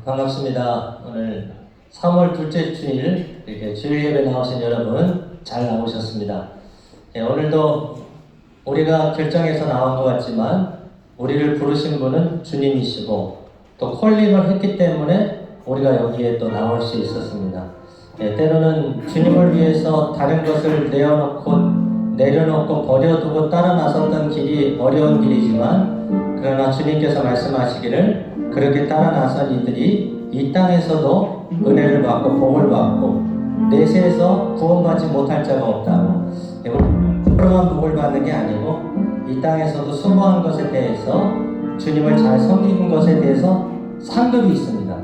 반갑습니다. 오늘 3월 둘째 주일 이렇게 주일 예배 나오신 여러분 잘 나오셨습니다. 오늘도 우리가 결정해서 나온 것 같지만 우리를 부르신 분은 주님이시고 또 콜링을 했기 때문에 우리가 여기에 또 나올 수 있었습니다. 때로는 주님을 위해서 다른 것을 내려놓고 버려두고 따라 나섰던 길이 어려운 길이지만 그러나 주님께서 말씀하시기를 그렇게 따라 나선 이들이 이 땅에서도 은혜를 받고 복을 받고 내세에서 구원받지 못할 자가 없다고. 그러만 복을 받는 게 아니고 이 땅에서도 수고한 것에 대해서 주님을 잘 섬기는 것에 대해서 상급이 있습니다.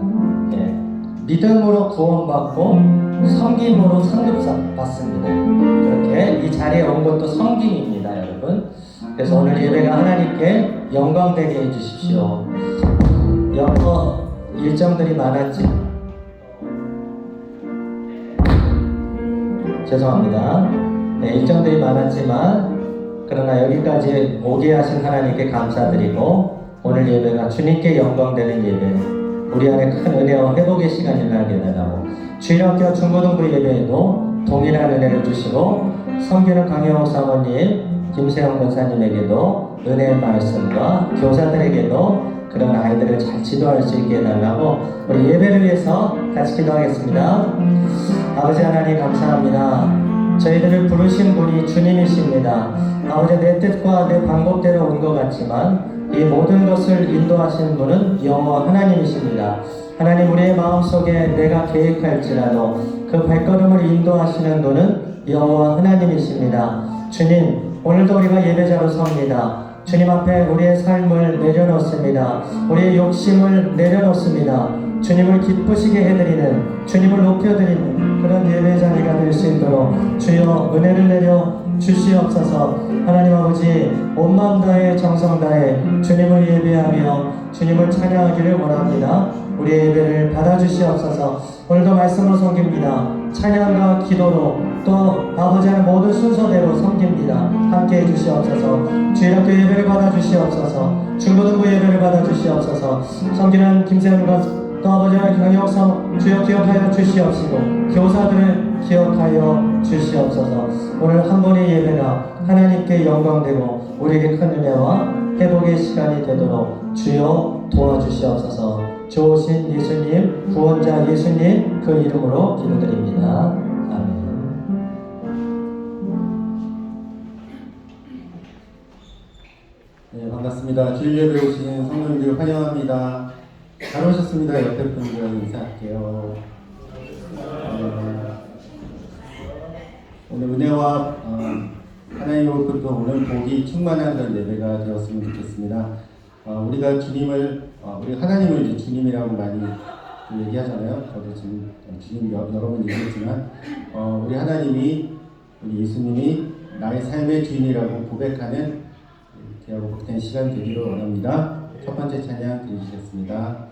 믿음으로 구원받고 섬김으로 상급 받습니다. 그렇게 이 자리에 온 것도 섬김입니다, 여러분. 그래서 오늘 예배가 하나님께 영광되게 해주십시오. 영어 일정들이 많았지? 죄송합니다. 일정들이 많았지만 그러나 여기까지 오게 하신 하나님께 감사드리고 오늘 예배가 주님께 영광되는 예배, 우리 안에 큰 은혜와 회복의 시간이 나게 달라고 주일학교 중고등부 예배에도 동일한 은혜를 주시고 섬기는 강영옥 사모님, 김세영 권사님에게도 은혜의 말씀과 교사들에게도 그런 아이들을 잘 지도할 수 있게 해달라고 우리 예배를 위해서 같이 기도하겠습니다. 아버지 하나님 감사합니다. 저희들을 부르신 분이 주님이십니다. 아버지 내 뜻과 내 방법대로 온 것 같지만 이 모든 것을 인도하시는 분은 여호와 하나님이십니다. 하나님 우리의 마음속에 내가 계획할지라도 그 발걸음을 인도하시는 분은 여호와 하나님이십니다. 주님 오늘도 우리가 예배자로 섭니다. 주님 앞에 우리의 삶을 내려놓습니다. 우리의 욕심을 내려놓습니다. 주님을 기쁘시게 해드리는, 주님을 높여드리는 그런 예배 자리가 될 수 있도록 주여 은혜를 내려 주시옵소서. 하나님 아버지 온 마음 다해 정성 다해 주님을 예배하며 주님을 찬양하기를 원합니다. 우리의 예배를 받아주시옵소서. 오늘도 말씀으로 섬깁니다. 찬양과 기도로 또 아버지의 모든 순서대로 섬깁니다. 함께 해주시옵소서. 주일학교 예배를 받아주시옵소서. 중고등부 예배를 받아주시옵소서. 섬기는 김세훈과 또 아버지의 강영성 주여 기억하여 주시옵시고 교사들을 기억하여 주시옵소서. 오늘 한 번의 예배가 하나님께 영광되고 우리에게 큰 은혜와 회복의 시간이 되도록 주여 도와주시옵소서. 좋으신 예수님, 구원자 예수님 그 이름으로 기도드립니다. 아멘. 네, 반갑습니다. 주일 예배 오신 성도님들 환영합니다. 잘 오셨습니다. 옆에 분들 인사할게요. 오늘 은혜와 하나님의 또 오늘 복이 충만한 그런 예배가 되었으면 좋겠습니다. 우리가 주님을 우리 하나님을 이제 주님이라고 많이 얘기하잖아요. 저도 지금 주님 여러 번 얘기했지만 우리 하나님이 우리 예수님이 나의 삶의 주인이라고 고백하는 귀하고 복된 시간 되기를 원합니다. 첫 번째 찬양 드리시겠습니다.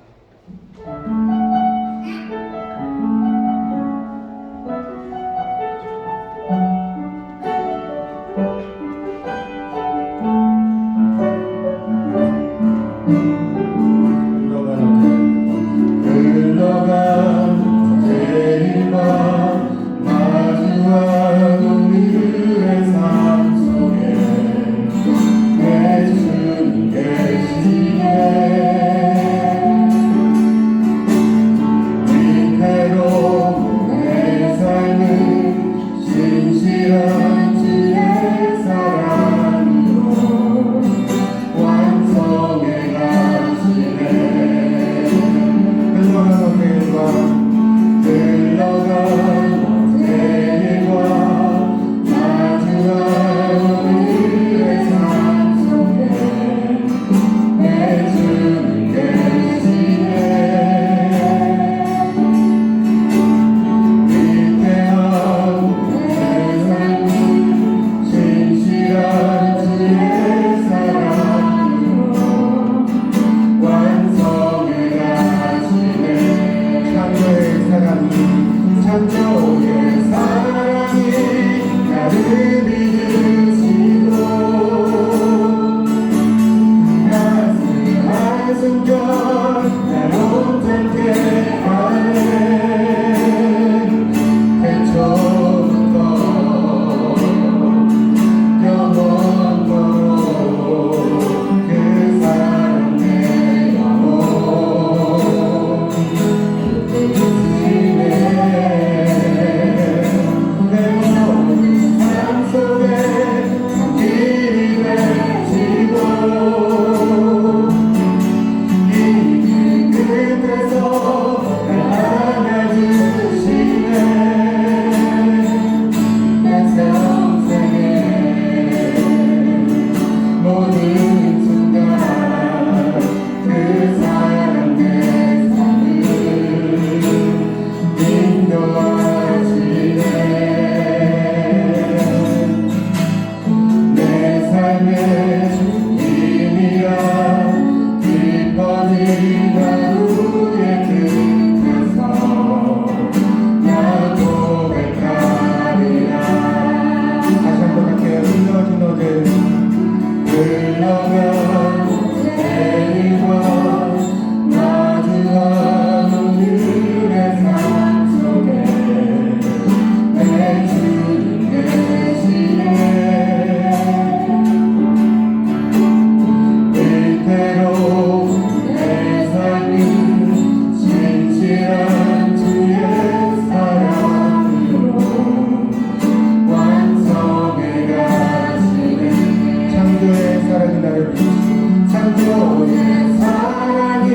모든 사랑이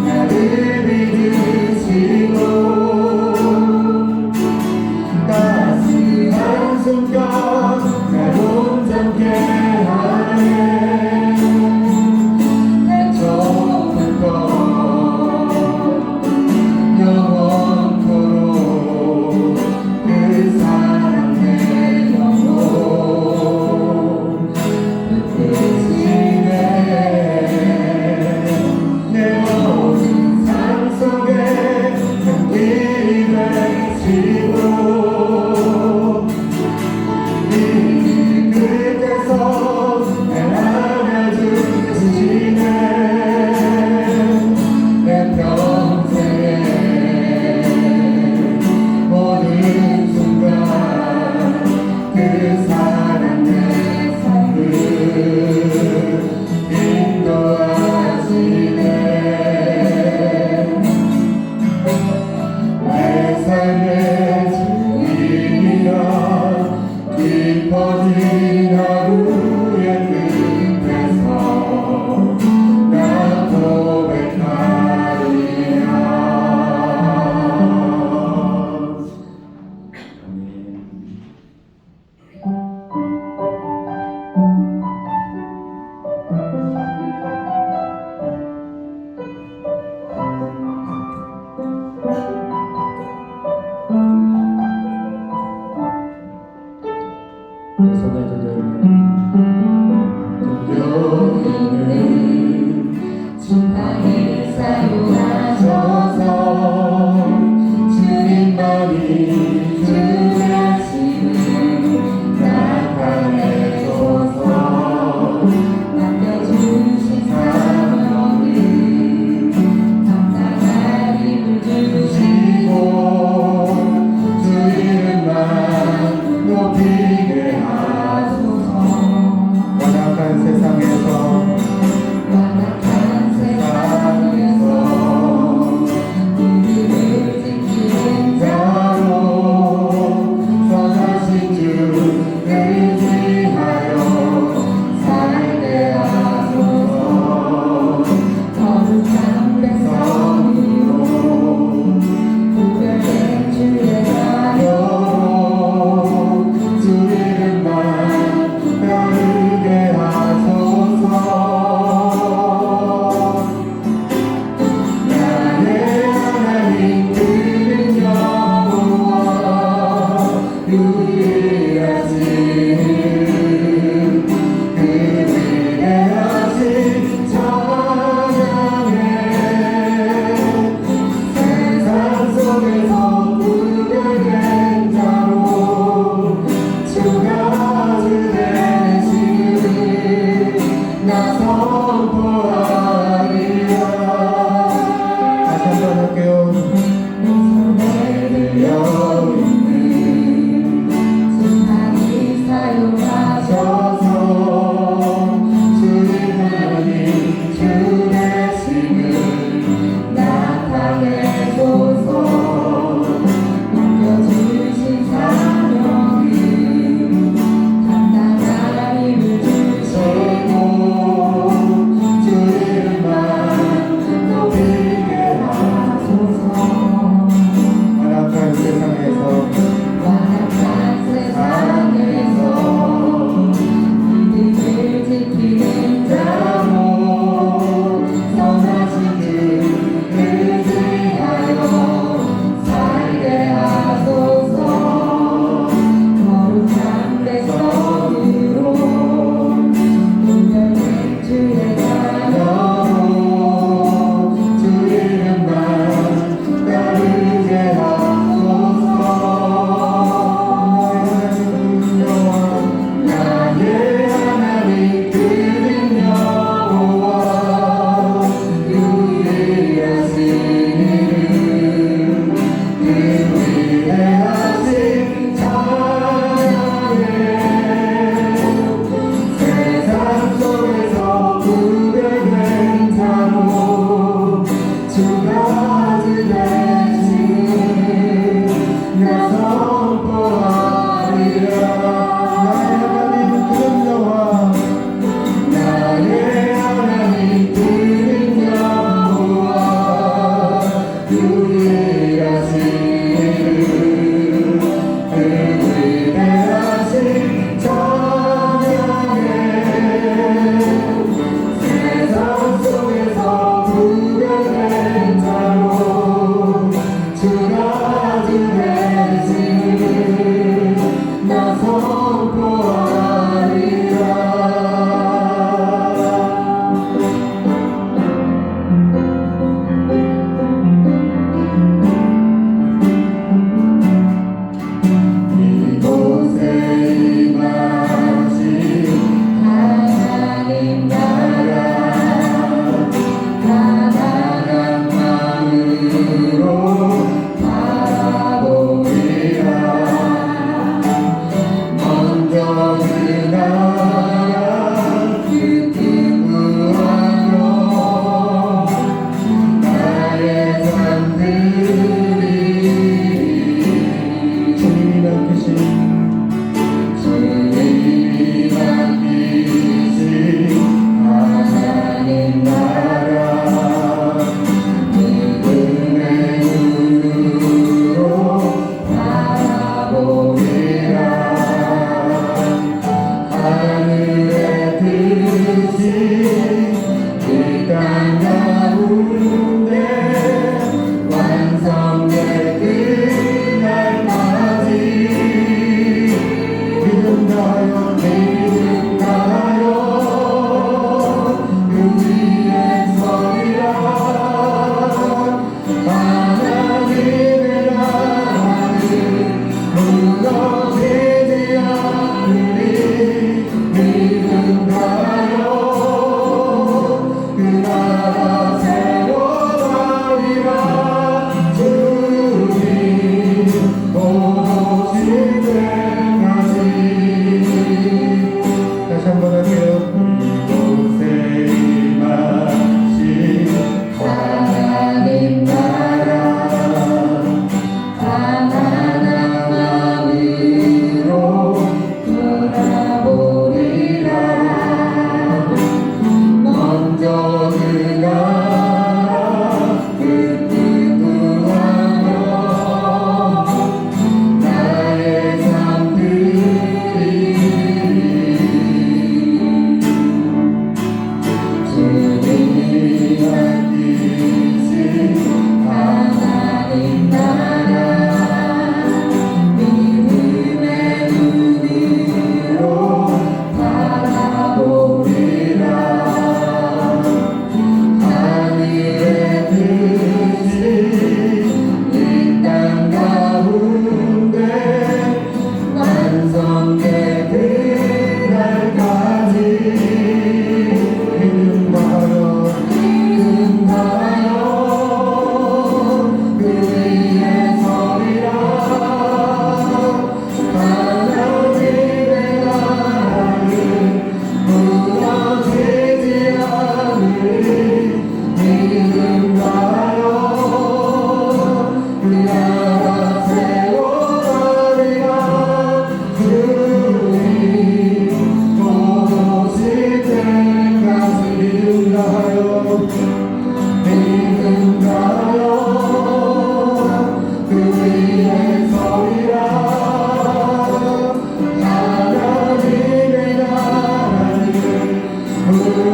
나를 믿으시고 따스한 숨결 날 온전케 하네 내 좁은 것 영원토록 그 사랑 내 영혼 끝이네 내 모든 삶 속에 산길이 되시고 이 끝에서 날 안아주시네 내 평생에 모든 순간 그 사랑 내 삶을 인도하시네 내 삶의 주인이여 깊어진 하루의 끝에서 나 고백하리라 내 손에 들려있는 지팡이 사용하셔서 주님만이 주하심을 나타내소서 맡겨주신 사명을 감당할 힘을 주시고 주 이름만 높이게 하소서 완악한 세상에서 완악한 세상에서 우리를 지키는 자로 선하신 주를 의지하여 살게 하소서 거룩한 백성으로 구별된 주의 자녀 주 이름만 따르게 하소서 나의 하나님 그는 여호와 유일하신 그 위대하신 찬양에 세상 속에서 구별된 자로 주가 주 되심을 나 선포하리라 다시 한번 할게요 내 손에 들려있는 지팡이 사용하셔서 주님만이 주 되심을 나타내소서 맡겨주신 사명을 감당할 힘을 주시고 주 이름만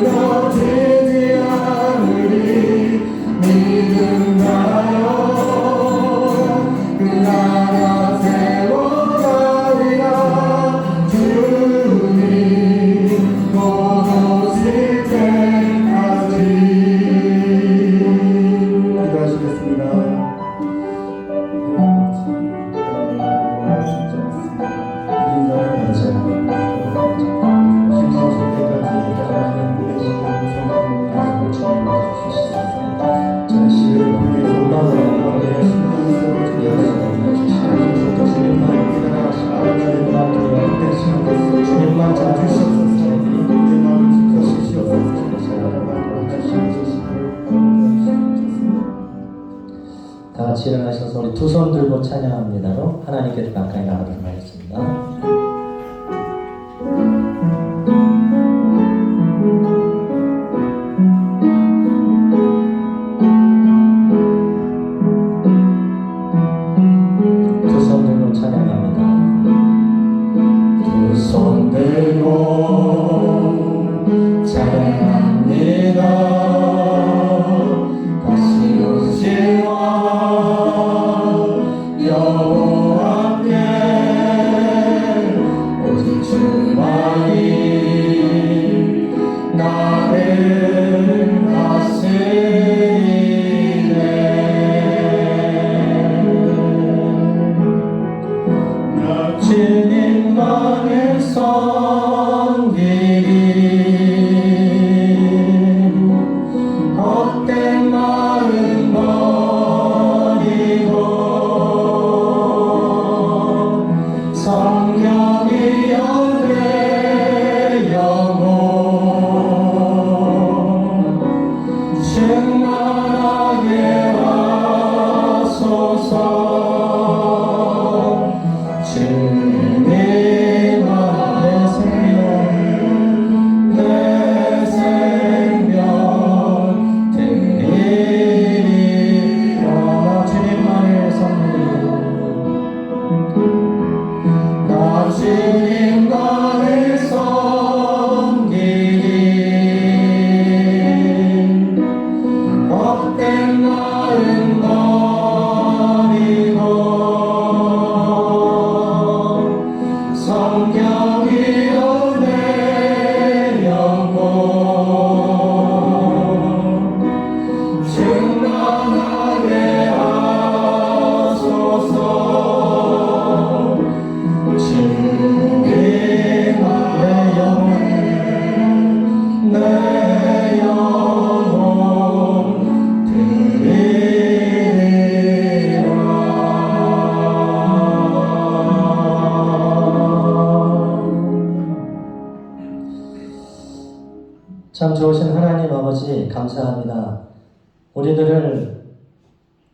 무너지지 않으리 믿음나요 그 나라 세워가리라 주님 곧 오실 때까지 기도하시겠습니다. 주님만 다 같이 일어나셔서 우리 두 손 들고 찬양합니다로 하나님께 가까이 나가도록 하겠습니다. 두 손 들고 찬양합니다. 두 손 들고 찬양합니다. 다시 오시와 여호와께 오직 주만이 나를 다스리네. 나 주님만을 섬기리 헛된 마음 버리고 성령이여 내 영혼 충만하게 하소서. 주님아 내 생명 드리리라. 주님만을 섬기리 나 주님만을 섬기리 헛된 마음 버리고 성령이여 내 영혼 충만하게 하소서. 주님아 내 영혼 드리리라. 참 좋으신 하나님 아버지 감사합니다. 우리들을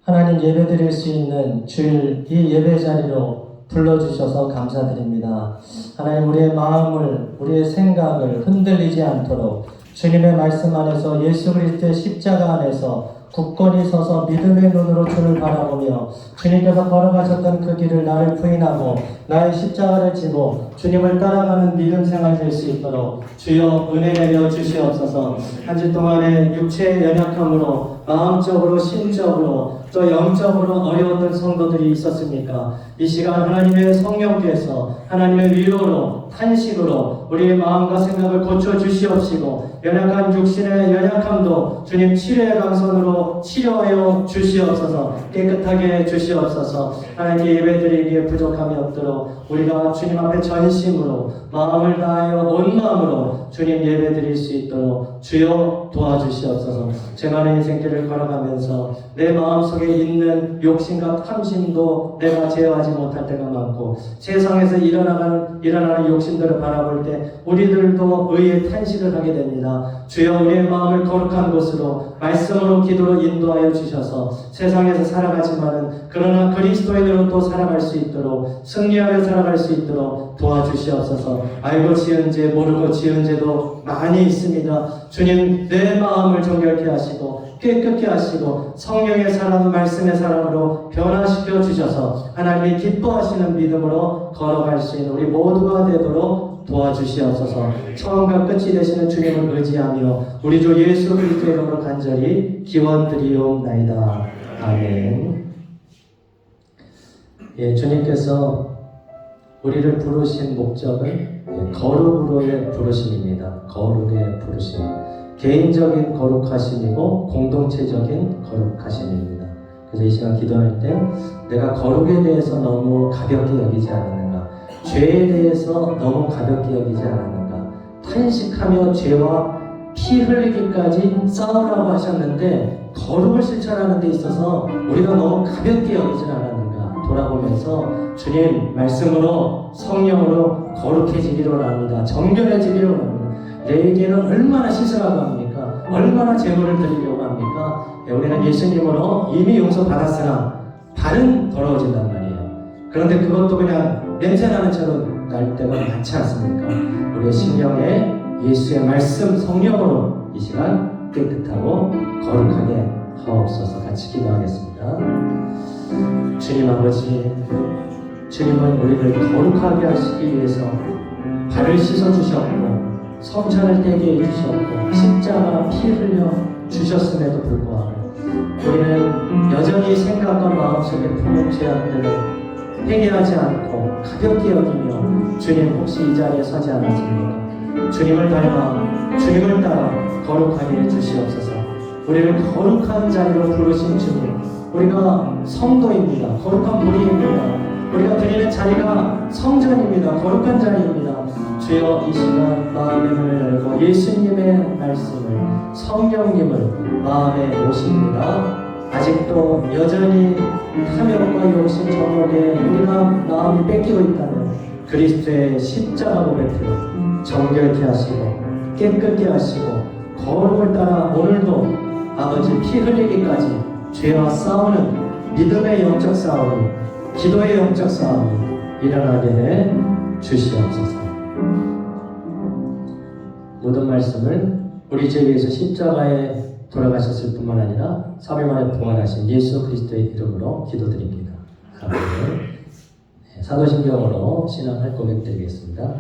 하나님 예배드릴 수 있는 주일 이 예배 자리로 불러주셔서 감사드립니다. 하나님 우리의 마음을 우리의 생각을 흔들리지 않도록 주님의 말씀 안에서 예수 그리스도의 십자가 안에서 굳건히 서서 믿음의 눈으로 주를 바라보며 주님께서 걸어가셨던 그 길을 나를 부인하고 나의 십자가를 지고 주님을 따라가는 믿음 생활 될 수 있도록 주여 은혜 내려 주시옵소서. 한 주 동안의 육체의 연약함으로 마음적으로 심적으로 또 영적으로 어려웠던 성도들이 있었습니까? 이 시간 하나님의 성령께서 하나님의 위로로 탄식으로 우리의 마음과 생각을 고쳐 주시옵시고 연약한 육신의 연약함도 주님 치료의 강선으로 치료하여 주시옵소서. 깨끗하게 주시옵소서. 하나님께 예배드리기에 부족함이 없도록 우리가 주님 앞에 전심으로 마음을 다하여 온 마음으로 주님 예배드릴 수 있도록 주여 도와주시옵소서. 제만의 인생길을 걸어가면서 내 마음속에 있는 욕심과 탐심도 내가 제어하지 못할 때가 많고 세상에서 일어나는 욕심들을 바라볼 때 우리들도 의의 탄식을 하게 됩니다. 주여 우리의 마음을 거룩한 곳으로 말씀으로 기도로 인도하여 주셔서 세상에서 살아가지만은 그러나 그리스도인으로 또 살아갈 수 있도록 승리하여 살아갈 수 있도록 도와주시옵소서. 알고 지은 죄 모르고 지은 죄도 많이 있습니다. 주님 내 마음을 정결케 하시고 깨끗게 하시고 성령의 사람 말씀의 사람으로 변화시켜 주셔서 하나님이 기뻐하시는 믿음으로 걸어갈 수 있는 우리 모두가 되도록 도와주시옵소서. 처음과 끝이 되시는 주님을 의지하며 우리 주 예수 그리스도의 이름으로 간절히 기원드리옵나이다. 아멘. 예, 주님께서 우리를 부르신 목적은 거룩으로의 부르심입니다. 거룩의 부르심. 개인적인 거룩하심이고 공동체적인 거룩하심입니다. 그래서 이 시간 기도할 때 내가 거룩에 대해서 너무 가볍게 여기지 않았는가, 죄에 대해서 너무 가볍게 여기지 않았는가, 탄식하며 죄와 피 흘리기까지 싸우라고 하셨는데 거룩을 실천하는 데 있어서 우리가 너무 가볍게 여기지 않았는가 돌아보면서 주님 말씀으로 성령으로 거룩해지기로 합니다. 정결해지기로 합니다. 내게는 얼마나 씻으라고 합니까? 얼마나 제물을 드리려고 합니까? 우리는 예수님으로 이미 용서받았으나 발은 더러워진단 말이에요. 그런데 그것도 그냥 냄새나는 채로 날 때가 많지 않습니까? 우리의 심령에 예수의 말씀 성령으로 이 시간 깨끗하고 거룩하게 하옵소서. 같이 기도하겠습니다. 주님 아버지, 주님은 우리를 거룩하게 하시기 위해서 발을 씻어주셨고 성찬을 떼게 해주셨고 십자가 피 흘려 주셨음에도 불구하고 우리는 여전히 생각과 마음속에 품은 죄악들을 회개하지 않고 가볍게 여기며 주님 혹시 이 자리에 서지 않았습니까? 주님을 닮아 주님을 따라 거룩하게 해주시옵소서. 우리를 거룩한 자리로 부르신 주님, 우리가 성도입니다. 거룩한 무리입니다. 우리가 드리는 자리가 성전입니다. 거룩한 자리입니다. 주여 이 시간 마음의 문을 열고 예수님의 말씀을, 성령님을 마음에 모십니다. 아직도 여전히 탐욕과 욕심 정욕에 우리가 마음이 뺏기고 있다면 그리스도의 십자가 고백으로 정결케 하시고 깨끗게 하시고 거룩을 따라 오늘도 아버지 피 흘리기까지 죄와 싸우는 믿음의 영적 싸움이, 기도의 영적 싸움이 일어나게 해 주시옵소서. 모든 말씀을 우리 죄 위해서 십자가에 돌아가셨을 뿐만 아니라 3일 만에 부활하신 예수 그리스도의 이름으로 기도드립니다. 아멘. 사도신경으로 신앙할 고백드리겠습니다.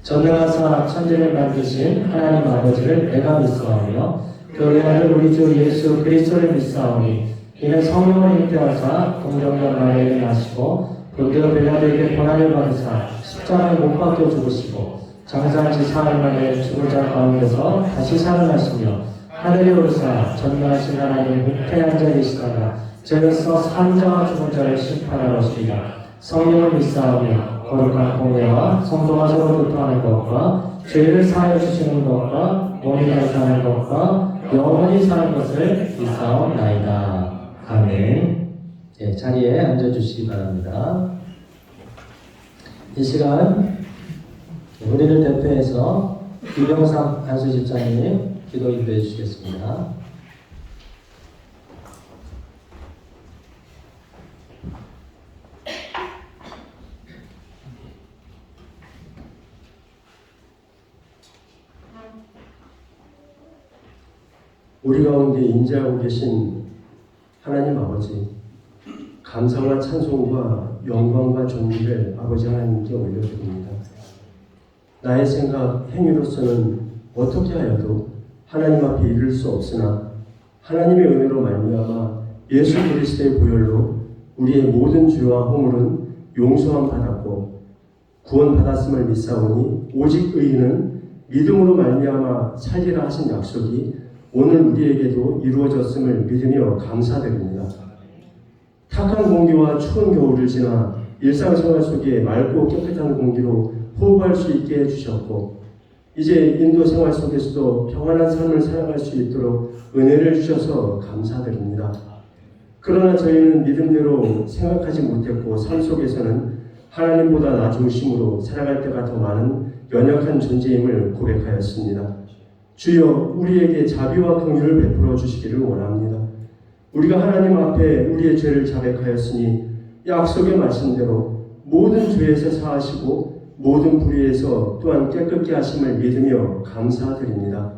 전능하사 천지를 만드신 하나님 아버지를 내가 믿사오며 그 외아들 우리 주 예수 그리스도를 믿사오니 이는 성령을 잉태하사 동정녀 마리아를 낳으시고 본디오 빌라도에게 고난을 받으사 십자가에 못 박혀 죽으시고 장사한 지 4일 만에 죽은 자 가운데서 다시 살아나시며 하늘에 오르사 전능하신 하나님 우편에 앉아 계시다가 죄로서 산 자와 죽은 자를 심판하러 오시리라. 성령을 믿사오며 거룩한 공예와 성도가 서로 교통하는 것과 죄를 사하여 주시는 것과 몸이 사는 것과 영원히 사는 것을 믿사옵나이다. 아멘. 네, 자리에 앉아주시기 바랍니다. 이 시간 우리를 대표해서 유병상 한수집사님 기도 인도해 주시겠습니다. 우리 가운데 임재하고 계신 하나님 아버지, 감사와 찬송과 영광과 존귀를 아버지 하나님께 올려드립니다. 나의 생각, 행위로서는 어떻게 하여도 하나님 앞에 이를 수 없으나 하나님의 은혜로 말미암아 예수 그리스도의 보혈로 우리의 모든 죄와 허물은 용서함 받았고 구원받았음을 믿사오니 오직 의인은 믿음으로 말미암아 살리라 하신 약속이 오늘 우리에게도 이루어졌음을 믿으며 감사드립니다. 탁한 공기와 추운 겨울을 지나 일상생활 속에 맑고 깨끗한 공기로 호흡할 수 있게 해주셨고 이제 인도 생활 속에서도 평안한 삶을 살아갈 수 있도록 은혜를 주셔서 감사드립니다. 그러나 저희는 믿음대로 생각하지 못했고 삶 속에서는 하나님보다 나 중심으로 살아갈 때가 더 많은 연약한 존재임을 고백하였습니다. 주여 우리에게 자비와 긍휼을 베풀어 주시기를 원합니다. 우리가 하나님 앞에 우리의 죄를 자백하였으니 약속의 말씀대로 모든 죄에서 사하시고 모든 불의에서 또한 깨끗게 하심을 믿으며 감사드립니다.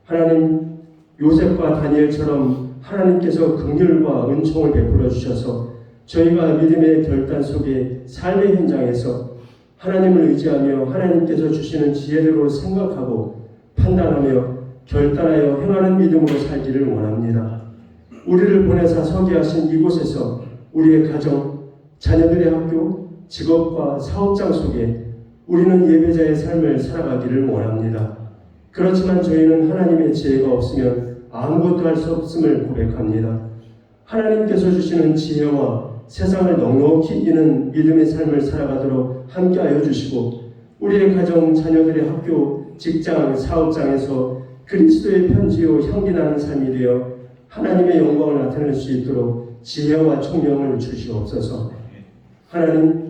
하나님, 요셉과 다니엘처럼 하나님께서 긍휼과 은총을 베풀어 주셔서 저희가 믿음의 결단 속에 삶의 현장에서 하나님을 의지하며 하나님께서 주시는 지혜대로 생각하고 판단하며 결단하여 행하는 믿음으로 살기를 원합니다. 우리를 보내사 서게 하신 이곳에서 우리의 가정, 자녀들의 학교, 직업과 사업장 속에 우리는 예배자의 삶을 살아가기를 원합니다. 그렇지만 저희는 하나님의 지혜가 없으면 아무것도 할 수 없음을 고백합니다. 하나님께서 주시는 지혜와 세상을 넉넉히 이기는 믿음의 삶을 살아가도록 함께하여 주시고 우리의 가정, 자녀들의 학교, 직장, 사업장에서 그리스도의 편지요 향기나는 삶이 되어 하나님의 영광을 나타낼 수 있도록 지혜와 총명을 주시옵소서. 하나님,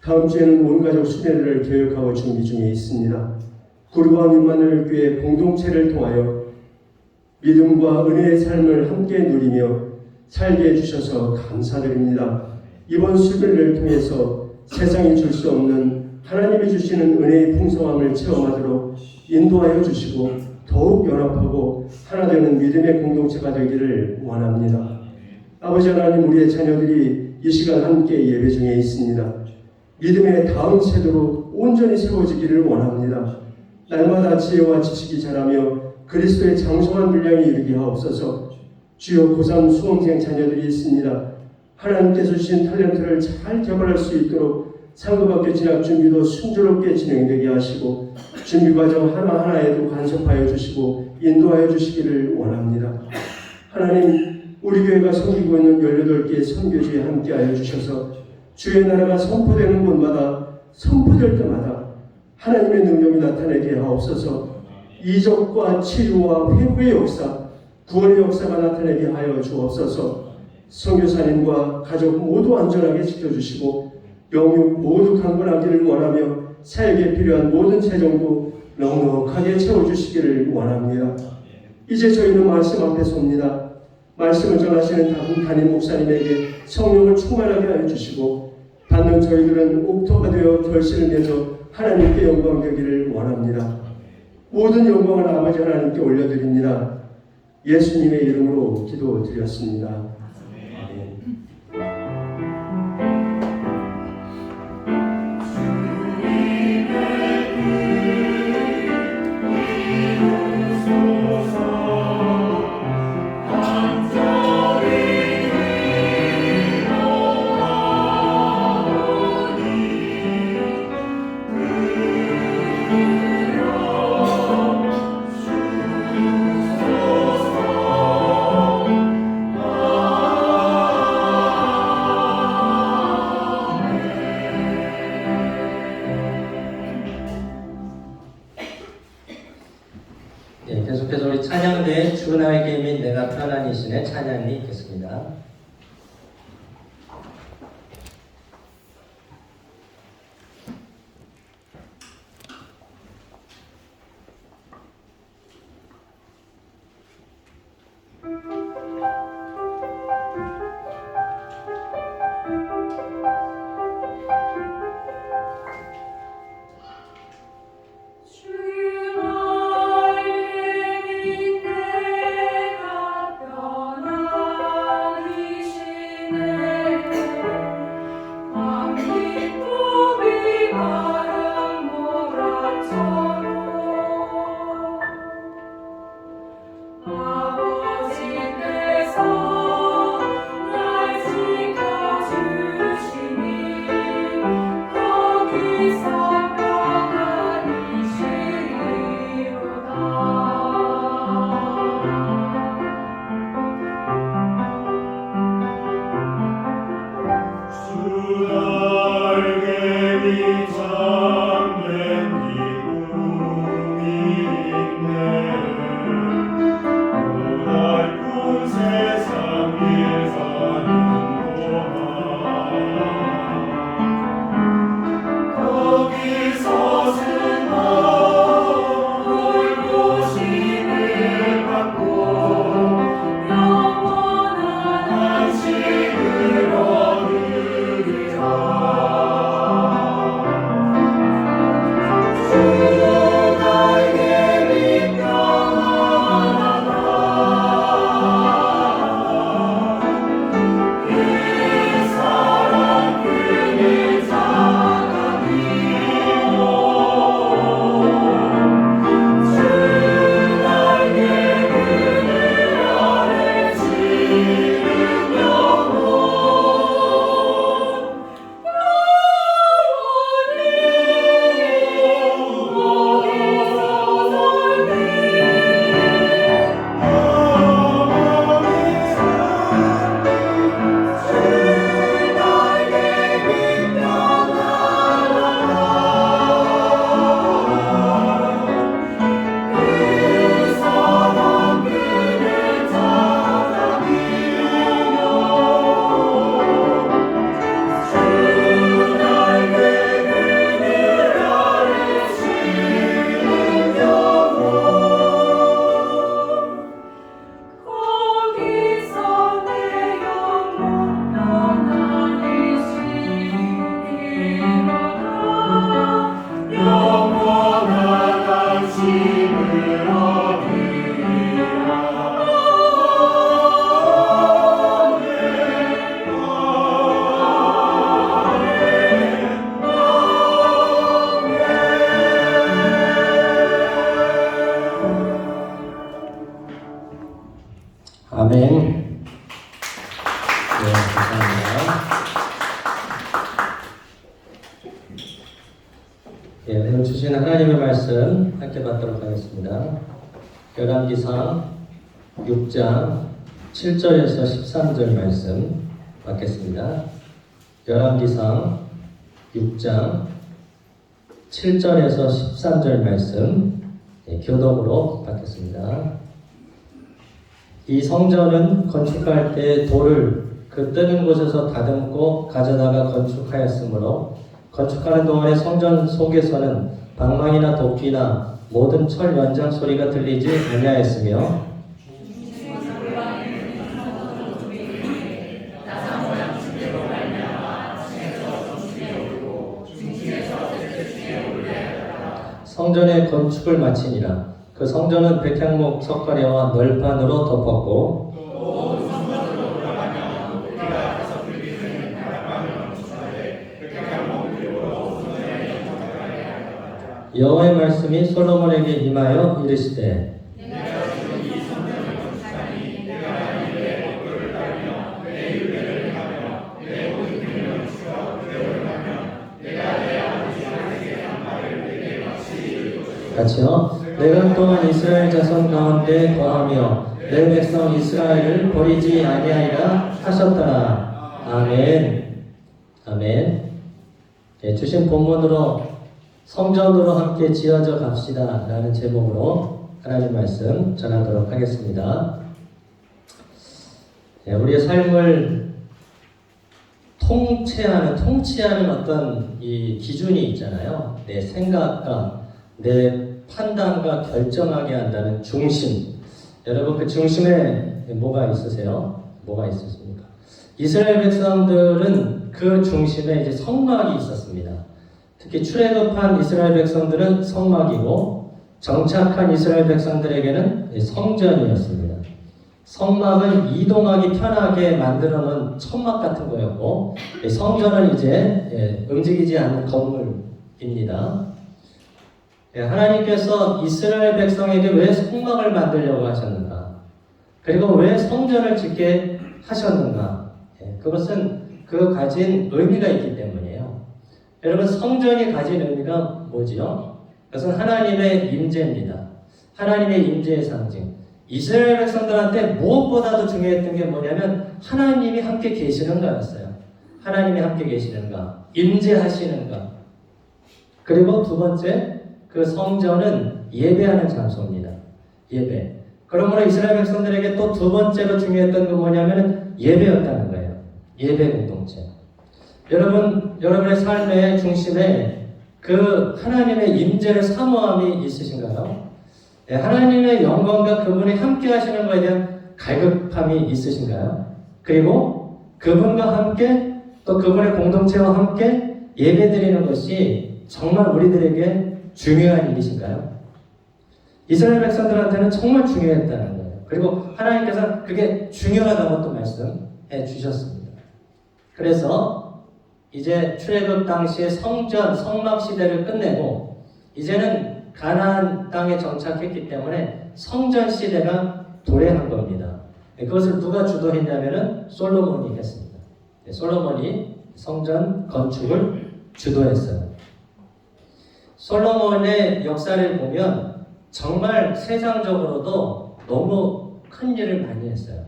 다음 주에는 온 가족 수련회를 계획하고 준비 중에 있습니다. 구르바운 임마누엘 교회 공동체를 통하여 믿음과 은혜의 삶을 함께 누리며 살게 해주셔서 감사드립니다. 이번 수련회를 통해서 세상이 줄 수 없는 하나님이 주시는 은혜의 풍성함을 체험하도록 인도하여 주시고 더욱 연합하고 하나 되는 믿음의 공동체가 되기를 원합니다. 아버지 하나님, 우리의 자녀들이 이 시간 함께 예배 중에 있습니다. 믿음의 다음 세대로 온전히 세워지기를 원합니다. 날마다 지혜와 지식이 자라며 그리스도의 장성한 분량이 이르게 하옵소서. 주여, 고3 수험생 자녀들이 있습니다. 하나님께서 주신 탤런트를 잘 개발할 수 있도록 상급학교 진학 준비도 순조롭게 진행되게 하시고 준비 과정 하나하나에도 간섭하여 주시고 인도하여 주시기를 원합니다. 하나님, 우리 교회가 섬기고 있는 18개의 선교지에 함께하여 주셔서 주의 나라가 선포되는 곳마다 선포될 때마다 하나님의 능력이 나타내게 하옵소서. 이적과 치유와 회복의 역사, 구원의 역사가 나타내게 하여 주옵소서. 선교사님과 가족 모두 안전하게 지켜주시고 영육 모두 강건하기를 원하며 사역에 필요한 모든 재정도 넉넉하게 채워주시기를 원합니다. 이제 저희는 말씀 앞에 섭니다. 말씀을 전하시는 담임 목사님에게 성령을 충만하게 하여 주시고 받는 저희들은 옥토가 되어 결실을 맺어 하나님께 영광 되기를 원합니다. 모든 영광을 아버지 하나님께 올려드립니다. 예수님의 이름으로 기도드렸습니다. 아멘. 네, 계속해서 우리 찬양대에 주 나에게 및 내가 편안히 신의 찬양이 있겠습니다. 주의 내가 편안히 아멘. 네, 감사합니다. 예, 오늘 주신 하나님의 말씀 함께 받도록 하겠습니다. 열왕기상 6장 7절에서 13절 말씀 받겠습니다. 열왕기상 6장 7절에서 13절 말씀 교독으로 받겠습니다. 이 성전은 건축할 때 돌을 그 뜨는 곳에서 다듬고 가져다가 건축하였으므로 건축하는 동안에 성전 속에서는 방망이나 도끼나 모든 철 연장 소리가 들리지 아니하였으며 성전의 건축을 마치니라. 그 성전은 백향목 석가래와 널판으로 덮었고 여호와의 말씀이 솔로몬에게 임하여 이르시되 같이요. 내가 또한 이스라엘 자손 가운데 거하며 내 백성 이스라엘을 버리지 아니하리라 하셨더라. 아멘. 아멘. 네, 주신 본문으로 성전으로 함께 지어져 갑시다 라는 제목으로 하나님 말씀 전하도록 하겠습니다. 네, 우리의 삶을 통치하는 어떤 이 기준이 있잖아요. 내 생각과 내 판단과 결정하게 한다는 중심. 여러분 그 중심에 뭐가 있으세요? 뭐가 있으십니까? 이스라엘 백성들은 그 중심에 이제 성막이 있었습니다. 특히 출애굽한 이스라엘 백성들은 성막이고 정착한 이스라엘 백성들에게는 성전이었습니다. 성막은 이동하기 편하게 만들어 놓은 천막 같은 거였고 성전은 이제 움직이지 않는 건물입니다. 하나님께서 이스라엘 백성에게 왜 성막을 만들려고 하셨는가? 그리고 왜 성전을 짓게 하셨는가? 그것은 그 가진 의미가 있기 때문이에요. 여러분 성전이 가진 의미가 뭐지요? 그것은 하나님의 임재입니다. 하나님의 임재의 상징. 이스라엘 백성들한테 무엇보다도 중요했던 게 뭐냐면 하나님이 함께 계시는가였어요. 하나님이 함께 계시는가? 임재하시는가? 그리고 두 번째 그 성전은 예배하는 장소입니다. 예배. 그러므로 이스라엘 백성들에게 또 두 번째로 중요했던 건 뭐냐면 예배였다는 거예요. 예배 공동체. 여러분의 삶의 중심에 그 하나님의 임재를 사모함이 있으신가요? 네, 하나님의 영광과 그분이 함께 하시는 것에 대한 갈급함이 있으신가요? 그리고 그분과 함께 또 그분의 공동체와 함께 예배드리는 것이 정말 우리들에게 중요한 일이신가요? 이스라엘 백성들한테는 정말 중요했다는 거예요. 그리고 하나님께서 그게 중요하다고 또 말씀해 주셨습니다. 그래서 이제 출애굽 당시의 성막 시대를 끝내고 이제는 가나안 땅에 정착했기 때문에 성전 시대가 도래한 겁니다. 그것을 누가 주도했냐면은 솔로몬이 했습니다. 솔로몬이 성전 건축을 주도했어요. 솔로몬의 역사를 보면 정말 세상적으로도 너무 큰 일을 많이 했어요.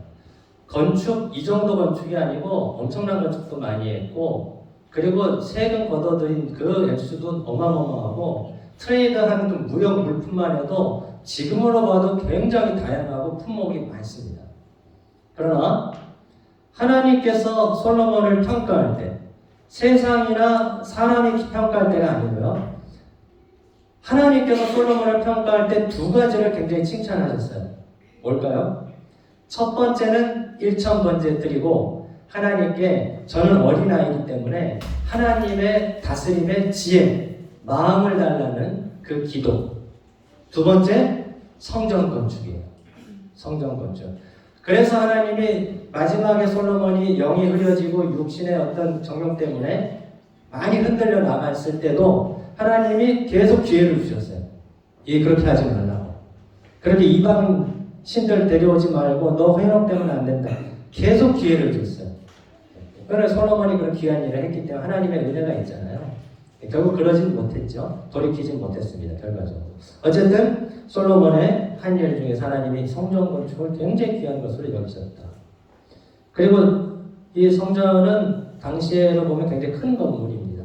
건축, 이 정도 건축이 아니고 엄청난 건축도 많이 했고 그리고 세금 걷어들인 그 액수도 어마어마하고 트레이드하는 그 무역 물품만 해도 지금으로 봐도 굉장히 다양하고 품목이 많습니다. 그러나 하나님께서 솔로몬을 평가할 때 세상이나 사람이 평가할 때가 아니고요. 하나님께서 솔로몬을 평가할 때 두 가지를 굉장히 칭찬하셨어요. 뭘까요? 첫 번째는 1,000번째 드리고 하나님께 저는 어린아이이기 때문에 하나님의 다스림의 지혜, 마음을 달라는 그 기도. 두 번째, 성전 건축이에요. 성전 건축. 그래서 하나님이 마지막에 솔로몬이 영이 흐려지고 육신의 어떤 정욕 때문에 많이 흔들려 나갔을 때도 하나님이 계속 기회를 주셨어요. 그렇게 하지 말라고. 그렇게 이방 신들 데려오지 말고 너 회복되면 안 된다. 계속 기회를 줬어요. 그러나 솔로몬이 그런 귀한 일을 했기 때문에 하나님의 은혜가 있잖아요. 결국 그러진 못했죠. 돌이키진 못했습니다. 결과적으로. 어쨌든 솔로몬의 한 일 중에서 하나님이 성전 건축을 굉장히 귀한 것으로 여기셨다. 그리고 이 성전은 당시에로 보면 굉장히 큰 건물입니다.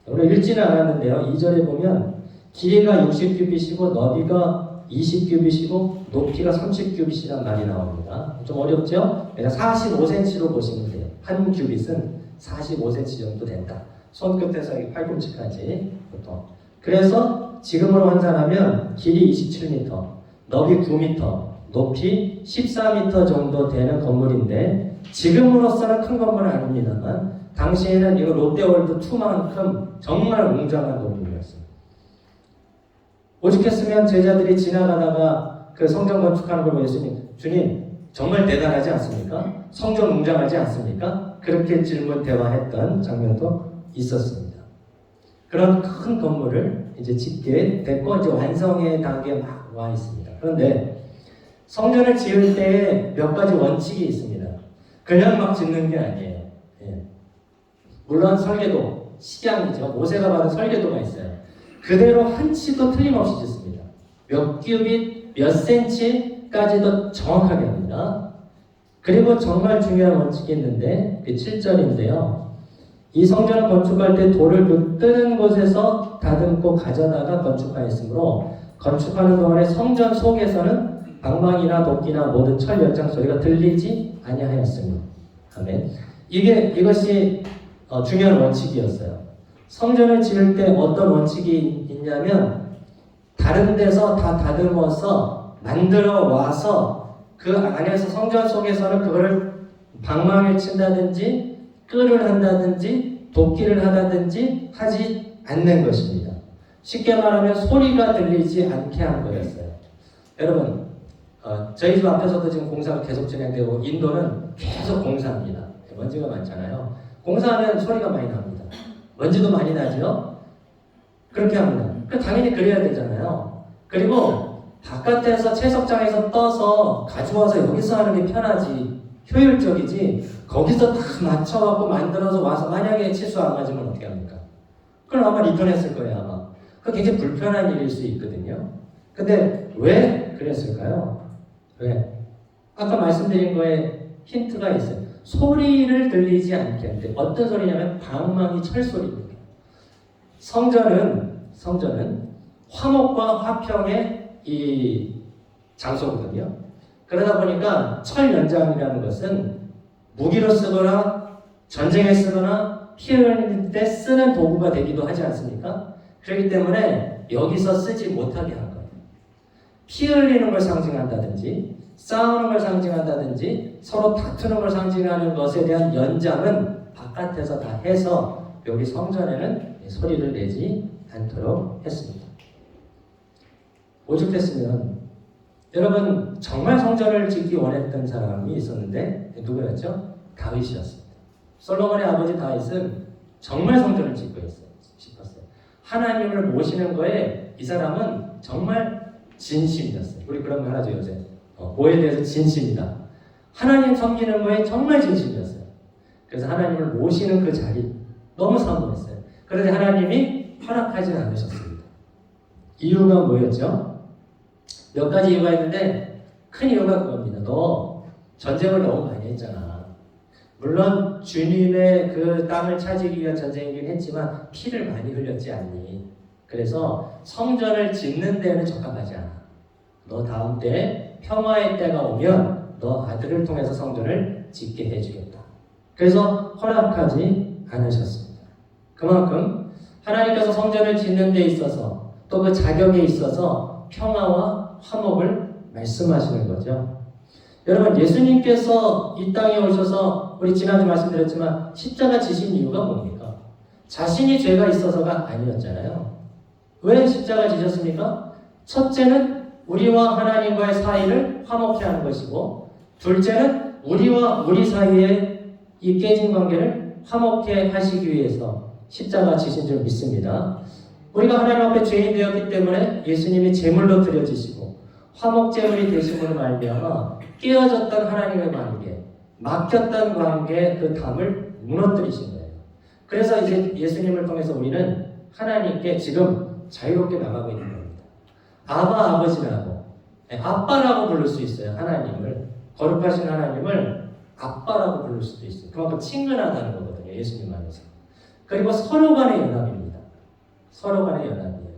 우리가 읽지는 않았는데요. 2절에 보면 길이가 60규빗이고 너비가 20규빗이고 높이가 30규빗이란 말이 나옵니다. 좀 어렵죠? 그래서 45cm로 보시면 돼요. 한 규빗은 45cm 정도 된다. 손끝에서 팔꿈치까지 보통. 그래서 지금으로 환산하면 길이 27m, 너비 9m, 높이 14m 정도 되는 건물인데 지금으로서는 큰 건물은 아닙니다만 당시에는 이거 롯데월드 2만큼 정말 웅장한 건물이었어요. 오죽했으면 제자들이 지나가다가 그 성전 건축하는 걸 예수님, 주님 정말 대단하지 않습니까? 성전 웅장하지 않습니까? 그렇게 질문 대화했던 장면도 있었습니다. 그런 큰 건물을 이제 짓게 됐고 이제 완성의 단계에 막 와 있습니다. 그런데 성전을 지을 때에 몇 가지 원칙이 있습니다. 그냥 막 짓는 게 아니에요. 예. 물론 설계도, 식양이죠. 모세가 받은 설계도가 있어요. 그대로 한 치도 틀림없이 짓습니다. 몇 규빗, 몇 센치까지도 정확하게 합니다. 그리고 정말 중요한 원칙이 있는데 그 7절인데요. 이 성전을 건축할 때 돌을 그 뜨는 곳에서 다듬고 가져다가 건축하였으므로 건축하는 동안에 성전 속에서는 방망이나 도끼나 모든 철 연장 소리가 들리지 아니하였으며. 아멘. 이것이 중요한 원칙이었어요. 성전을 지을 때 어떤 원칙이 있냐면 다른 데서 다 다듬어서 만들어 와서 그 안에서 성전 속에서는 그거를 방망이를 친다든지 끈을 한다든지 도끼를 하다든지 하지 않는 것입니다. 쉽게 말하면 소리가 들리지 않게 한 거였어요. 여러분 저희 집 앞에서도 지금 공사가 계속 진행되고 인도는 계속 공사합니다. 먼지가 많잖아요. 공사하면 소리가 많이 납니다. 먼지도 많이 나죠? 그렇게 합니다. 당연히 그래야 되잖아요. 그리고 바깥에서 채석장에서 떠서 가져와서 여기서 하는 게 편하지 효율적이지 거기서 다 맞춰갖고 만들어서 와서 만약에 치수 안 맞으면 어떻게 합니까? 그럼 아마 리턴했을 거예요. 아마 그게 굉장히 불편한 일일 수 있거든요. 근데 왜 그랬을까요? 왜? 아까 말씀드린 거에 힌트가 있어요. 소리를 들리지 않게 하는데 어떤 소리냐면 방망이 철소리입니다. 성전은 화목과 화평의 이 장소거든요. 그러다 보니까 철 연장이라는 것은 무기로 쓰거나 전쟁에 쓰거나 피 흘리는 때 쓰는 도구가 되기도 하지 않습니까? 그렇기 때문에 여기서 쓰지 못하게 한 거예요. 피 흘리는 걸 상징한다든지 싸우는 걸 상징한다든지 서로 다투는 걸 상징하는 것에 대한 연장은 바깥에서 다 해서 여기 성전에는 소리를 내지 않도록 했습니다. 오죽했으면 여러분 정말 성전을 짓기 원했던 사람이 있었는데 누구였죠? 다윗이었습니다. 솔로몬의 아버지 다윗은 정말 성전을 짓고 싶었어요. 하나님을 모시는 거에 이 사람은 정말 진심이었어요. 우리 그런 거 하죠 요새. 뭐에 대해서 진심이다. 하나님 섬기는 거에 정말 진심이었어요. 그래서 하나님을 모시는 그 자리 너무 사모했어요. 그런데 하나님이 허락하지 않으셨습니다. 이유가 뭐였죠? 몇 가지 이유가 있는데 큰 이유가 그겁니다. 너 전쟁을 너무 많이 했잖아. 물론 주님의 그 땅을 차지하기 위한 전쟁이긴 했지만 피를 많이 흘렸지 않니? 그래서 성전을 짓는 데는 적합하지 않아. 너 다음 때 평화의 때가 오면 너 아들을 통해서 성전을 짓게 해주겠다. 그래서 허락하지 않으셨습니다. 그만큼 하나님께서 성전을 짓는 데 있어서 또 그 자격에 있어서 평화와 화목을 말씀하시는 거죠. 여러분 예수님께서 이 땅에 오셔서 우리 지난주 말씀드렸지만 십자가 지신 이유가 뭡니까? 자신이 죄가 있어서가 아니었잖아요. 왜 십자가 지셨습니까? 첫째는 우리와 하나님과의 사이를 화목케 하는 것이고 둘째는 우리와 우리 사이의 이 깨진 관계를 화목케 하시기 위해서 십자가 지신 줄 믿습니다. 우리가 하나님 앞에 죄인 되었기 때문에 예수님이 제물로 드려지시고 화목제물이 되심으로 말미암아 깨어졌던 하나님의 관계, 막혔던 관계의 그 담을 무너뜨리신 거예요. 그래서 이제 예수님을 통해서 우리는 하나님께 지금 자유롭게 나가고 있는 겁니다. 아바 아버지라고, 아빠라고 부를 수 있어요. 하나님을, 거룩하신 하나님을 아빠라고 부를 수도 있어요. 그만큼 친근하다는 거거든요. 예수님 안에서. 그리고 서로 간의 연합입니다. 서로 간의 연합이에요.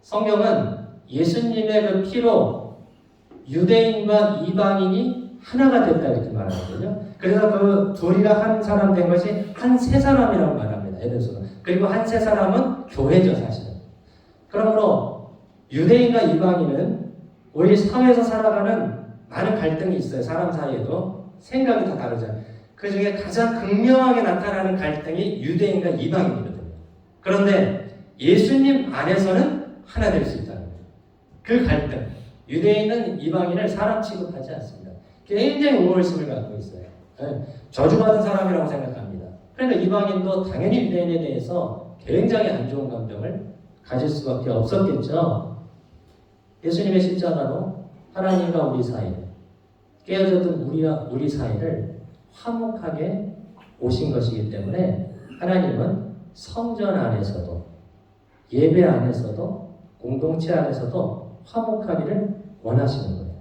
성경은 예수님의 그 피로 유대인과 이방인이 하나가 됐다 이렇게 말하거든요. 그래서 그 둘이가 한 사람 된 것이 한 세 사람이라고 말합니다. 에베소는. 그리고 한 세 사람은 교회죠, 사실은. 그러므로 유대인과 이방인은 우리 사회에서 살아가는 많은 갈등이 있어요. 사람 사이에도 생각이 다 다르잖아요. 그 중에 가장 극명하게 나타나는 갈등이 유대인과 이방인이거든요. 그런데 예수님 안에서는 하나 될 수 있다는 거예요. 그 갈등. 유대인은 이방인을 사람 취급하지 않습니다. 굉장히 우월심을 갖고 있어요. 저주받은 사람이라고 생각합니다. 그러니까 이방인도 당연히 유대인에 대해서 굉장히 안 좋은 감정을 가질 수밖에 없었겠죠. 예수님의 십자가로 하나님과 우리 사이, 깨어졌던 우리 사이를 화목하게 오신 것이기 때문에 하나님은 성전 안에서도 예배 안에서도 공동체 안에서도 화목하기를 원하시는 거예요.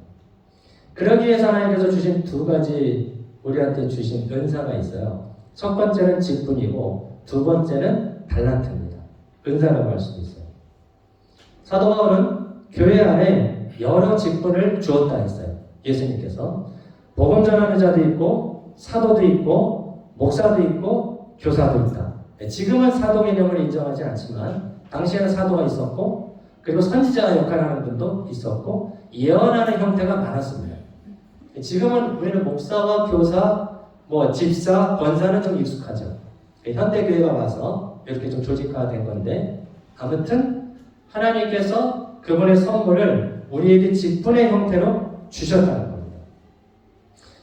그러기 위해서 하나님께서 주신 두 가지 우리한테 주신 은사가 있어요. 첫 번째는 직분이고 두 번째는 달란트입니다. 은사라고 할 수도 있어요. 사도 바울은 교회 안에 여러 직분을 주었다 했어요. 예수님께서 복음 전하는 자도 있고 사도도 있고 목사도 있고 교사도 있다. 지금은 사도 개념을 인정하지 않지만 당시에는 사도가 있었고 그리고 선지자 역할하는 분도 있었고 예언하는 형태가 많았습니다. 지금은 우리는 목사와 교사, 집사, 권사는 좀 익숙하죠. 현대 교회가 와서 이렇게 좀 조직화된 건데 아무튼 하나님께서 그분의 선물을 우리에게 직분의 형태로 주셨다는 겁니다.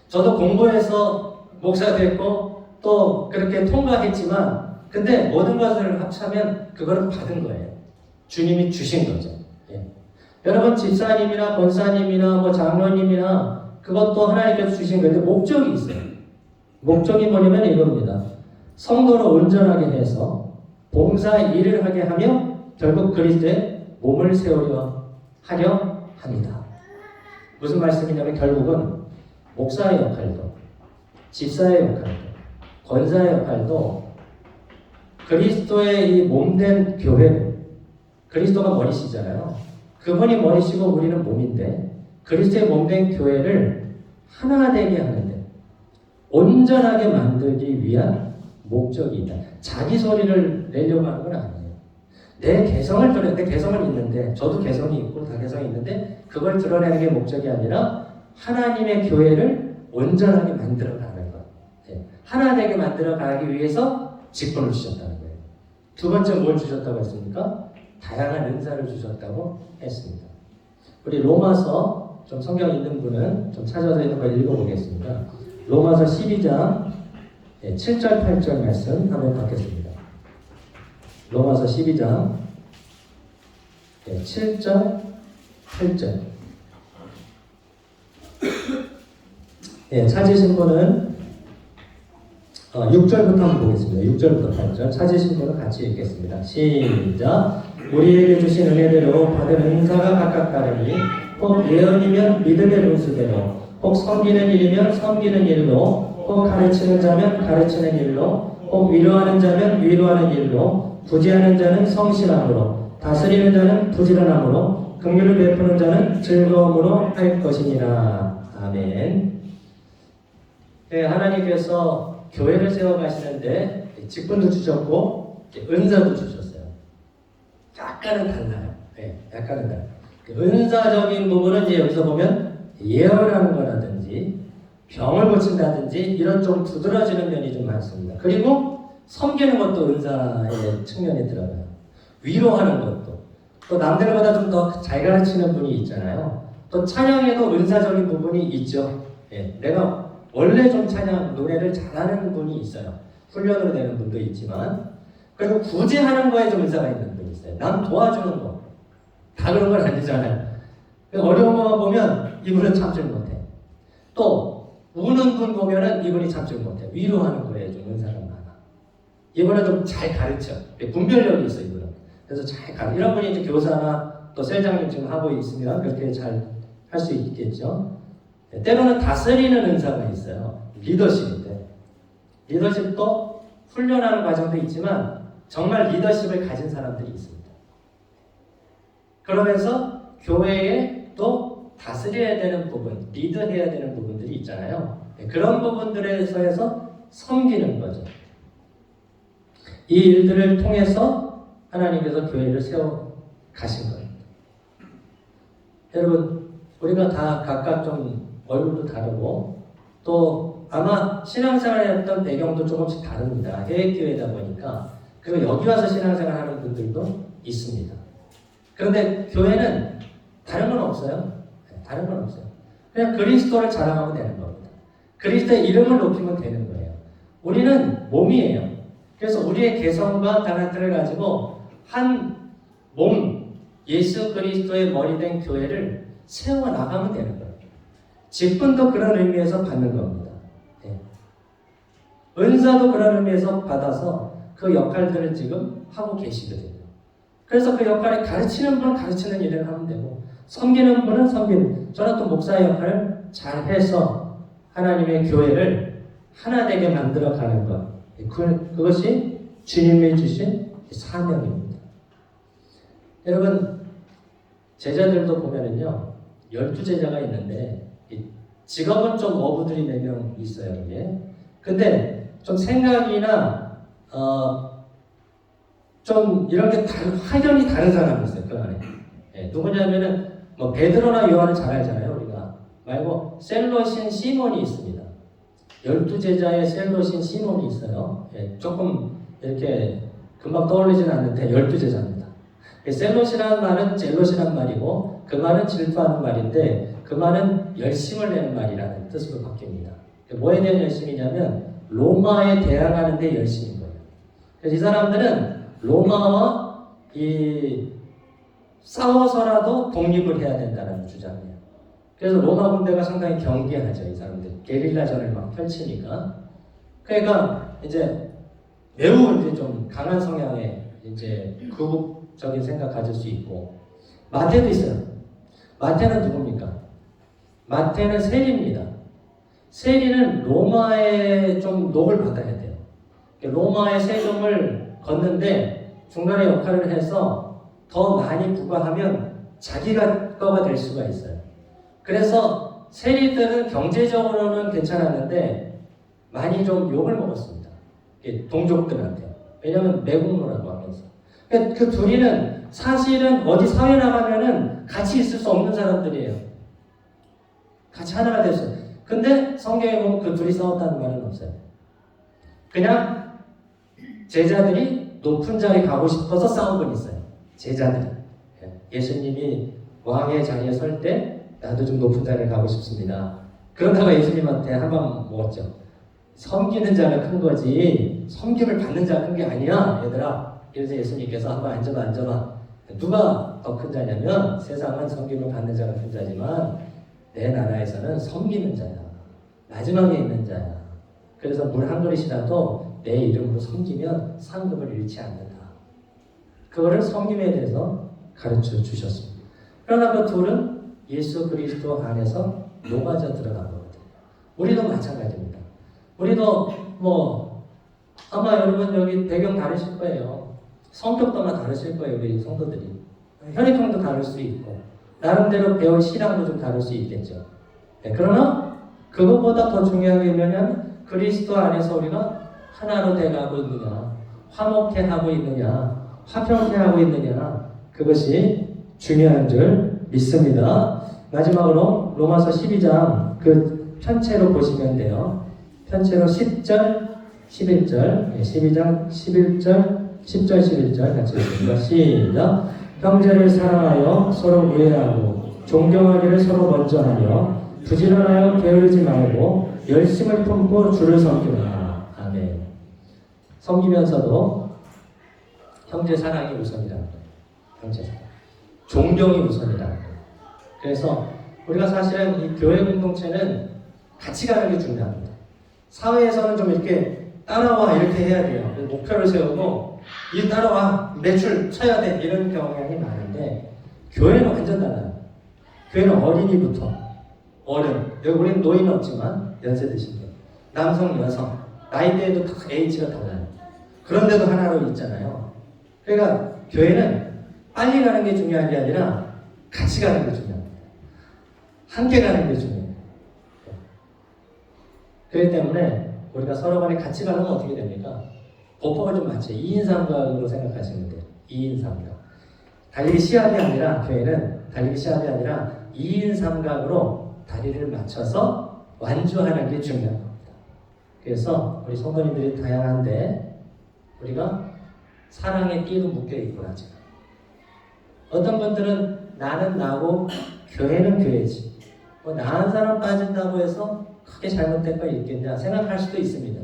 저도 공부해서 목사 됐고 또 그렇게 통과했지만 근데 모든 것을 합치면 그거를 받은 거예요. 주님이 주신 거죠. 예. 여러분 집사님이나 권사님이나 장로님이나 그것도 하나님께서 주신 건데 목적이 있어요. 목적이 뭐냐면 이겁니다. 성도를 온전하게 해서 봉사 일을 하게 하며 결국 그리스도의 몸을 세우려 하려 합니다. 무슨 말씀이냐면 결국은 목사의 역할도 집사의 역할도 권사의 역할도 그리스도의 이 몸된 교회, 그리스도가 머리시잖아요. 그분이 머리시고 우리는 몸인데 그리스도의 몸된 교회를 하나 되게 하는데 온전하게 만들기 위한 목적이 있다. 자기 소리를 내려고 하는 건 아니에요. 내 개성을 있는데 저도 개성이 있고 다 개성이 있는데 그걸 드러내는 게 목적이 아니라 하나님의 교회를 온전하게 만들어가는 것. 하나 되게 만들어가기 위해서 직분을 주셨다는 거예요. 두 번째 뭘 주셨다고 했습니까? 다양한 은사를 주셨다고 했습니다. 우리 로마서 좀 성경 있는 분은 좀 찾아서 있는 걸 읽어보겠습니다. 로마서 12장 7절 8절 말씀 한번 받겠습니다. 로마서 12장 7절 8절 찾으신 분은 6절부터 한번 보겠습니다. 6절부터 8절 찾으신 분은 같이 읽겠습니다. 시작. 우리에게 주신 은혜대로 받은 은사가 각각 다르니 혹 예언이면 믿음의 분수대로 혹 섬기는 일이면 섬기는 일로 혹 가르치는 자면 가르치는 일로 혹 위로하는 자면 위로하는 일로 부지하는 자는 성실함으로 다스리는 자는 부지런함으로 긍휼을 베푸는 자는 즐거움으로 할 것이니라. 아멘. 하나님께서 교회를 세워가시는데 직분도 주셨고 은사도 주셨어요. 약간은 달라요. 약간은 달라요. 은사적인 부분은 이제 여기서 보면 예언하는 거라든지 병을 고친다든지 이런 좀 두드러지는 면이 좀 많습니다. 그리고 섬기는 것도 은사의 측면에 들어가요. 위로하는 것도 또 남들보다 좀 더 잘 가르치는 분이 있잖아요. 또 찬양에도 은사적인 부분이 있죠. 내가 원래 좀 찬양 노래를 잘하는 분이 있어요. 훈련으로 되는 분도 있지만 그리고 굳이 하는 거에 좀 은사가 있는 분이 있어요. 남 도와주는 거 다 그런 건 아니잖아요. 어려운 것만 보면 이분은 참질 못해. 또 우는 분 보면은 이분이 참질 못해. 위로하는 거에 좀 은사가 많아. 이분은 좀 잘 가르쳐. 분별력이 있어 이분은. 그래서 잘 가르쳐. 이런 분이 이제 교사나 또 셀장님 지금 하고 있으면 그렇게 잘 할 수 있겠죠. 때로는 다스리는 은사가 있어요. 리더십인데 리더십도 훈련하는 과정도 있지만 정말 리더십을 가진 사람들이 있습니다. 그러면서 교회에 또 다스려야 되는 부분, 리드해야 되는 부분들이 있잖아요. 그런 부분들에서 섬기는 거죠. 이 일들을 통해서 하나님께서 교회를 세워 가신 거예요. 여러분, 우리가 다 각각 좀 얼굴도 다르고 또 아마 신앙생활을 했던 배경도 조금씩 다릅니다. 해외교회다 보니까. 그리고 여기 와서 신앙생활 하는 분들도 있습니다. 그런데 교회는 다른 건 없어요. 다른 건 없어요. 그냥 그리스도를 자랑하면 되는 겁니다. 그리스도의 이름을 높이면 되는 거예요. 우리는 몸이에요. 그래서 우리의 개성과 달란트를 가지고 한 몸, 예수 그리스도의 머리 된 교회를 세워나가면 되는 거예요. 직분도 그런 의미에서 받는 겁니다. 네. 은사도 그런 의미에서 받아서 그 역할들을 지금 하고 계시거든요. 그래서 그 역할을 가르치는 분은 가르치는 일을 하면 되고 섬기는 분은 섬기는, 저는 또 목사의 역할을 잘 해서 하나님의 교회를 하나 되게 만들어 가는 것, 그것이 주님이 주신 사명입니다. 여러분, 제자들도 보면은요 12제자가 있는데 직업은 좀 어부들이 4명 있어요. 이게. 근데 좀 생각이나 좀 이런 게 확연히 다른 사람이 있어요. 그 안에. 예, 누구냐면은 뭐 베드로나 요한은 잘 알잖아요. 우리가 말고 셀롯인 시몬이 있습니다. 12제자의 셀롯인 시몬이 있어요. 예, 조금 이렇게 금방 떠올리진 않는데 12제자입니다. 셀롯이라는 말은 젤롯이라는 말이고 그 말은 질투하는 말인데 그 말은 열심을 내는 말이라는 뜻으로 바뀝니다. 뭐에 대한 열심이냐면 로마에 대항하는 데 열심인 거예요. 그래서 이 사람들은 로마와 싸워서라도 독립을 해야 된다는 주장이에요. 그래서 로마 군대가 상당히 경계하죠. 이 사람들 게릴라전을 막 펼치니까. 그러니까 이제 매우 이제 좀 강한 성향의 이제 극우적인 생각 가질 수 있고. 마태도 있어요. 마태는 누굽니까? 마태는 세리입니다. 세리는 로마의 좀 녹을 받아야 돼요. 로마의 세금을 걷는데 중간에 역할을 해서 더 많이 부과하면 자기가 거가 될 수가 있어요. 그래서 세리들은 경제적으로는 괜찮았는데 많이 좀 욕을 먹었습니다. 동족들한테. 왜냐하면 매국노라고 하면서. 그 둘이는 사실은 어디 사회 나가면은 같이 있을 수 없는 사람들이에요. 같이 하나가 됐어요. 근데 성경에 보면 그 둘이 싸웠다는 말은 없어요. 그냥 제자들이 높은 자리에 가고 싶어서 싸운 건 있어요. 제자들이. 예수님이 왕의 자리에 설 때 나도 좀 높은 자리에 가고 싶습니다. 그러다가 예수님한테 한 방 먹었죠. 섬기는 자가 큰 거지 섬김을 받는 자가 큰 게 아니야 얘들아. 그래서 예수님께서 한번 앉아봐. 누가 더 큰 자냐면 세상은 섬김을 받는 자가 큰 자지만 내 나라에서는 섬기는 자야. 마지막에 있는 자야. 그래서 물 한 그릇이라도 내 이름으로 섬기면 상급을 잃지 않는다. 그거를 섬김에 대해서 가르쳐 주셨습니다. 그러나 그 둘은 예수 그리스도 안에서 녹아져 들어간 거거든요. 우리도 마찬가지입니다. 우리도 뭐 아마 여러분 여기 배경 다르실 거예요. 성격도 아마 다르실 거예요. 우리 성도들이. 혈액형도 다를 수 있고 나름대로 배운 신앙도 좀 다를 수 있겠죠. 네, 그러나 그것보다 더 중요한 게 뭐냐면 그리스도 안에서 우리가 하나로 돼가고 있느냐, 화목해 하고 있느냐, 화평케 하고 있느냐, 그것이 중요한 줄 믿습니다. 마지막으로 로마서 12장 그 편체로 보시면 돼요. 편체로 10절, 11절, 12장 11절, 10절, 11절 같이 읽습니다. 시작. 형제를 사랑하여 서로 우애하고 존경하기를 서로 먼저 하며 부지런하여 게으르지 말고 열심을 품고 주를 섬기라. 아멘. 섬기면서도 형제 사랑이 우선이라는 거예요. 형제 사랑. 존경이 우선이라는 거예요. 그래서 우리가 사실은 이 교회 공동체는 같이 가는 게 중요합니다. 사회에서는 좀 이렇게 따라와 이렇게 해야 돼요. 목표를 세우고 이 따라와 매출 쳐야 돼 이런 경향이 많은데 교회는 완전 달라요. 교회는 어린이부터 어른, 여기 우리는 노인은 없지만 연세 드신 분, 남성, 여성, 나이대에도 다 H가 달라요. 그런데도 하나로 있잖아요. 그러니까 교회는 빨리 가는 게 중요한 게 아니라 같이 가는 게 중요합니다. 함께 가는 게 중요해요. 그렇기 때문에 우리가 서로 간에 같이 가는 건 어떻게 됩니까? 보법을 좀 맞춰요. 2인 삼각으로 생각하시면 돼요. 2인 삼각. 달리기 시합이 아니라, 교회는 달리기 시합이 아니라 2인 삼각으로 다리를 맞춰서 완주하는 게 중요한 겁니다. 그래서 우리 성도님들이 다양한데 우리가 사랑의 띠로 묶여있구나 지금. 어떤 분들은 나는 나고 교회는 교회지. 뭐 나한 사람 빠진다고 해서 크게 잘못된 거 있겠냐 생각할 수도 있습니다.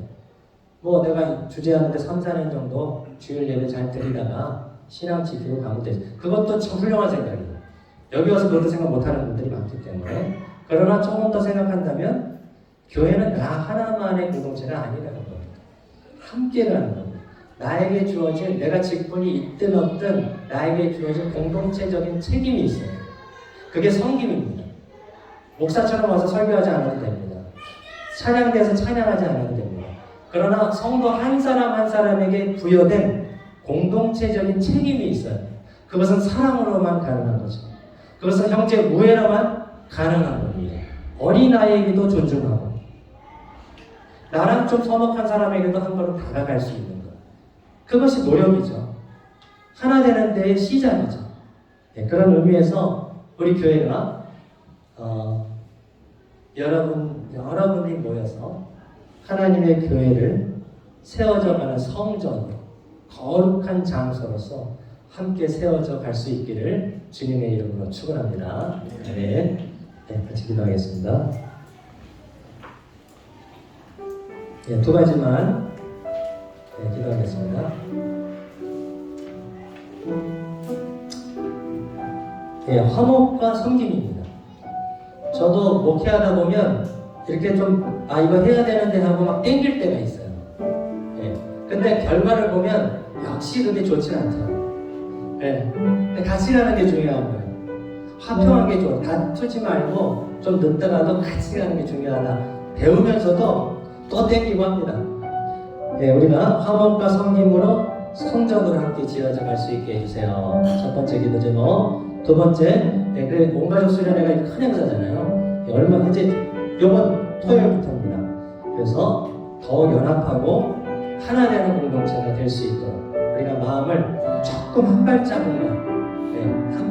뭐 내가 주재하는데 3, 4년 정도 주일 예배 잘 드리다가 신앙 지키고 가면 되지. 그것도 참 훌륭한 생각이에요. 여기 와서 그것도 생각 못하는 분들이 많기 때문에. 그러나 조금 더 생각한다면 교회는 나 하나만의 공동체가 아니라는 겁니다. 함께 가는 겁니다. 나에게 주어진, 내가 직분이 있든 없든 나에게 주어진 공동체적인 책임이 있어요. 그게 섬김입니다. 목사처럼 와서 설교하지 않아도 됩니다. 찬양대에서 찬양하지 않아도 됩니다. 그러나 성도 한 사람 한 사람에게 부여된 공동체적인 책임이 있어요. 그것은 사랑으로만 가능한 거죠. 그것은 형제 우애로만 가능한 겁니다. 어린아이에게도 존중하고 나랑 좀 서먹한 사람에게도 한 걸음 다가갈 수 있는 것. 그것이 노력이죠. 하나 되는 데의 시작이죠. 네, 그런 의미에서 우리 교회가 여러분이 모여서 하나님의 교회를 세워져가는 성전으로 거룩한 장소로서 함께 세워져 갈 수 있기를 주님의 이름으로 축원합니다. 네, 같이 기도하겠습니다. 네, 두 가지만 기도하겠습니다. 네, 화목과 섬김입니다. 저도 목회하다 보면 이렇게 좀 이거 해야 되는데 하고 막 땡길 때가 있어요. 네, 근데 결과를 보면 역시 그게 좋진 않죠. 네, 근데 같이 가는 게 중요한 거예요. 화평한 게 좋아. 다투지 말고 좀 늦더라도 같이 가는 게 중요하다. 배우면서도 또 땡기고 합니다. 네, 우리가 화목과 섬김으로 성전으로 함께 지어져 갈 수 있게 해주세요. 첫 번째 기도 제목. 두 번째, 그래 온가족 수련회가 큰 행사잖아요. 얼마 이제 이번 토요일부터입니다. 그래서 더 연합하고 하나 되는 공동체가 될 수 있도록 우리가 마음을 조금 한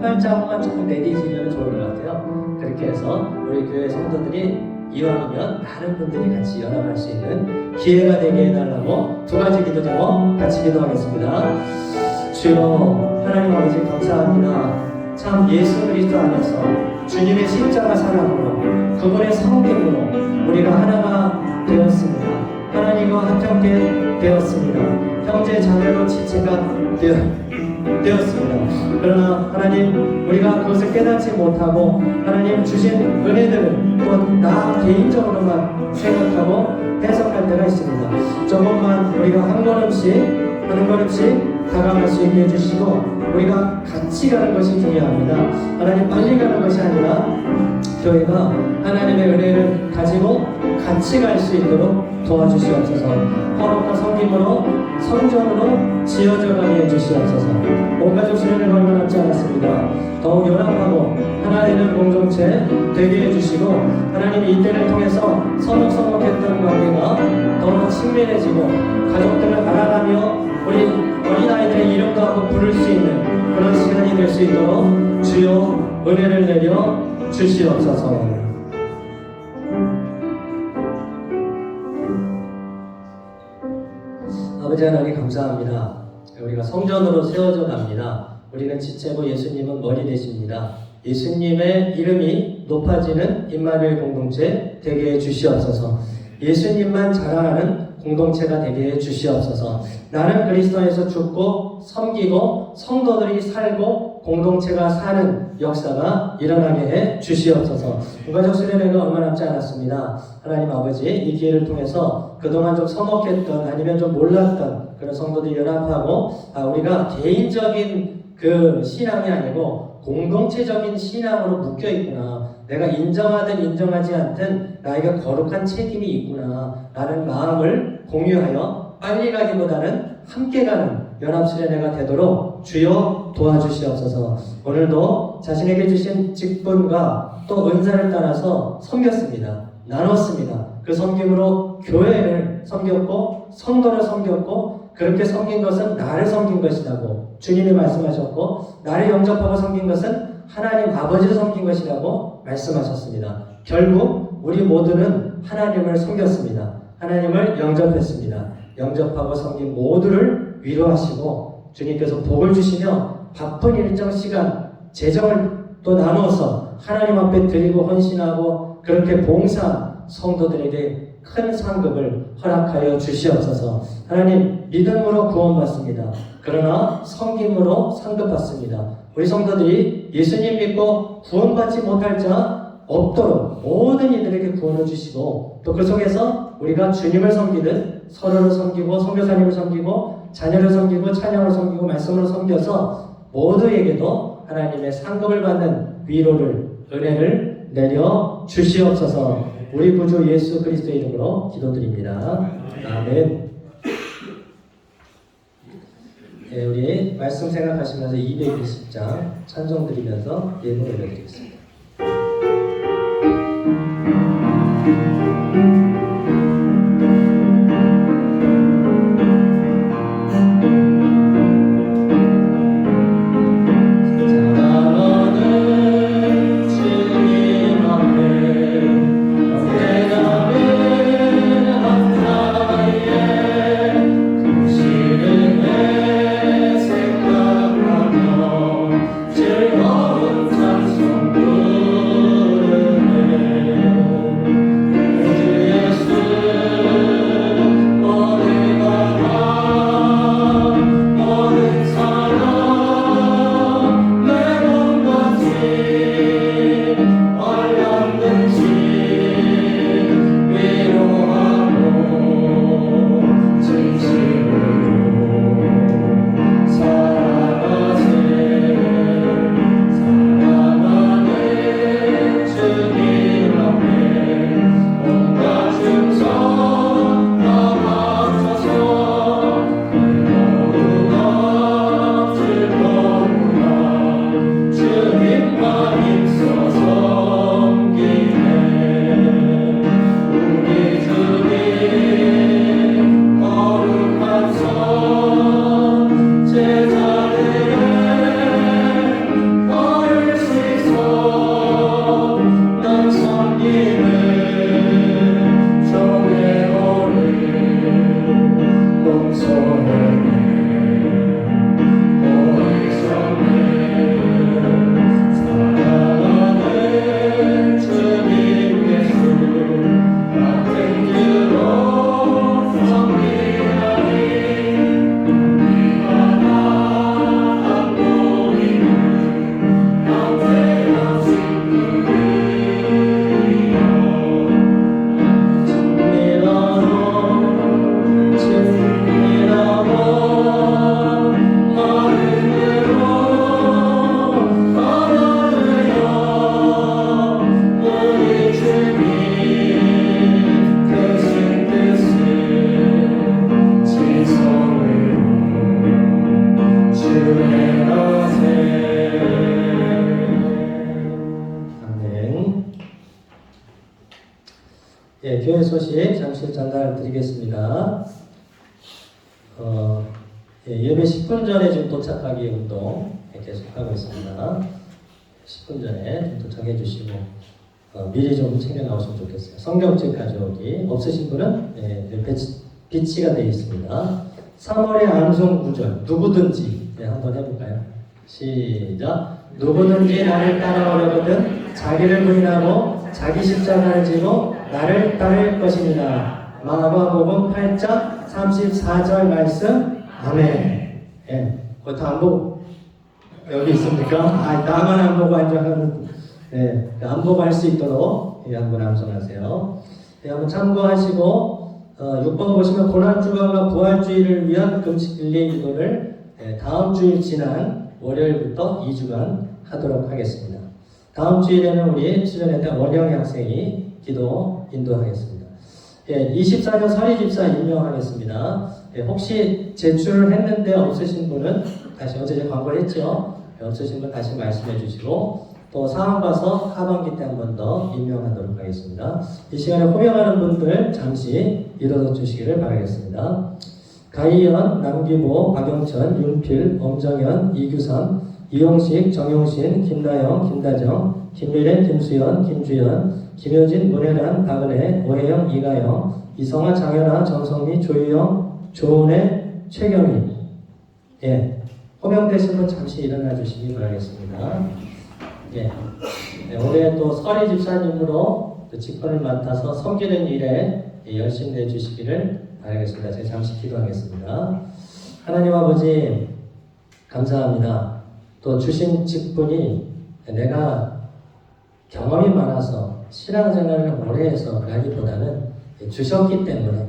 발자국만 조금 내디디면 좋을 것 같아요. 그렇게 해서 우리 교회 성도들이 이왕이면 많은 분들이 같이 연합할 수 있는 기회가 되게 해달라고 두 가지 기도 제목 같이 기도하겠습니다. 주여 하나님 아버지 감사합니다. 참 예수 그리스도 안에서 주님의 십자가 사랑으로 그분의 성김으로 우리가 하나가 되었습니다. 하나님과 합병게 되었습니다. 형제 자매로 지체가 되었습니다. 그러나 하나님 우리가 그것을 깨닫지 못하고 하나님 주신 은혜들을 또 나 개인적으로만 생각하고 해석할 때가 있습니다. 조금만 우리가 한 걸음씩 다가갈 수 있게 해주시고 우리가 같이 가는 것이 중요합니다. 하나님 빨리 가는 것이 아니라 교회가 하나님의 은혜를 가지고 같이 갈 수 있도록 도와주시옵소서. 화목과 섬김으로 성전으로 지어져 가게 해주시옵소서. 온가족 수련을 얼마 남지 않았습니다. 더욱 연합하고 하나 되는 공동체 되게 해주시고 하나님 이때를 통해서 서먹서먹했던 관계가 더욱 친밀해지고 가족들을 알아가며 우리 어린아이들의 이름도 한번 부를 수 있는 그런 시간이 될 수 있도록 주여 은혜를 내려 주시옵소서. 아버지 하나님 감사합니다. 우리가 성전으로 세워져 갑니다. 우리는 지체고 예수님은 머리 되십니다. 예수님의 이름이 높아지는 임마누엘 공동체 되게 해 주시옵소서. 예수님만 자랑하는 공동체가 되게 해 주시옵소서. 나는 그리스도에서 죽고 섬기고 성도들이 살고 공동체가 사는 역사가 일어나게 해 주시옵소서. 국가적 수련회가 얼마 남지 않았습니다. 하나님 아버지, 이 기회를 통해서 그동안 좀 서먹했던 아니면 좀 몰랐던 그런 성도들이 연합하고 우리가 개인적인 그 신앙이 아니고 공동체적인 신앙으로 묶여 있구나. 내가 인정하든 인정하지 않든 나에게 거룩한 책임이 있구나 라는 마음을 공유하여 빨리 가기보다는 함께 가는 연합수련회가 되도록 주여 도와주시옵소서. 오늘도 자신에게 주신 직분과 또 은사를 따라서 섬겼습니다. 나눴습니다. 그 섬김으로 교회를 섬겼고 성도를 섬겼고, 그렇게 섬긴 것은 나를 섬긴 것이라고 주님이 말씀하셨고, 나를 영접하고 섬긴 것은 하나님 아버지를 섬긴 것이라고 말씀하셨습니다. 결국 우리 모두는 하나님을 섬겼습니다. 하나님을 영접했습니다. 영접하고 섬긴 모두를 위로하시고 주님께서 복을 주시며 바쁜 일정 시간, 재정을 또 나누어서 하나님 앞에 드리고 헌신하고 그렇게 봉사한 성도들에게 큰 상급을 허락하여 주시옵소서. 하나님, 믿음으로 구원받습니다. 그러나 섬김으로 상급받습니다. 우리 성도들이 예수님 믿고 구원받지 못할 자 없도록 모든 이들에게 구원을 주시고, 또 그 속에서 우리가 주님을 섬기듯 서로를 섬기고 선교사님을 섬기고 자녀를 섬기고 찬양을 섬기고 말씀으로 섬겨서 모두에게도 하나님의 상급을 받는 위로를, 은혜를 내려 주시옵소서. 우리 구주 예수 그리스도의 이름으로 기도드립니다. 아멘. 네, 우리 말씀 생각하시면서 220장 찬송 드리면서 예물 올려드리겠습니다. 예, 교회 소식 잠시 전달드리겠습니다. 예배 10분 전에 지금 도착하기 운동 계속하고 있습니다. 10분 전에 좀 도착해 주시고 미리 좀 챙겨 나오시면 좋겠어요. 성경책 가져오기 없으신 분은 비치가 되어 있습니다. 3월의 암송 구절 누구든지 한번 해볼까요? 시작. 누구든지 나를 따라오려거든 자기를 부인하고 자기 십자가를 지고 나를 따를 것입니다. 마가복음 8장 34절 말씀. 아멘. 예, 그거 다 안 보고 여기 있습니까? 아, 나만 안 보고 앉아가는, 네, 안 보고 할 수 있도록 한번 암송하세요. 네, 한번 참고하시고, 6번 보시면 고난주간과 부활주의를 위한 금식 릴레이 기도를 다음 주일 지난 월요일부터 2주간 하도록 하겠습니다. 다음 주일에는 우리 수련회당 원영희 학생이 기도 인도하겠습니다. 24년 서리집사 임명하겠습니다. 혹시 제출을 했는데 없으신 분은 다시 어제 제가 광고를 했죠. 없으신 분 다시 말씀해 주시고 또 상황 봐서 하반기 때 한 번 더 임명하도록 하겠습니다. 이 시간에 호명하는 분들 잠시 일어서 주시기를 바라겠습니다. 가희연, 남기보, 박영천, 윤필, 엄정현, 이규삼, 이용식, 정용신, 김나영, 김다정, 김미래, 김수연, 김주연, 김효진, 문혜란, 박은혜, 오혜영, 이가영, 이성아, 장현아, 정성미, 조유영, 조은혜, 최경희. 예, 호명되신 분 잠시 일어나 주시기 바라겠습니다. 예, 네, 올해 또 서리 집사님으로 또 직분을 맡아서 섬기는 일에 열심히 내주시기를 바라겠습니다. 제가 잠시 기도하겠습니다. 하나님 아버지 감사합니다. 또 주신 직분이 내가 경험이 많아서 신앙생활을 오래 해서 라기보다는 주셨기 때문에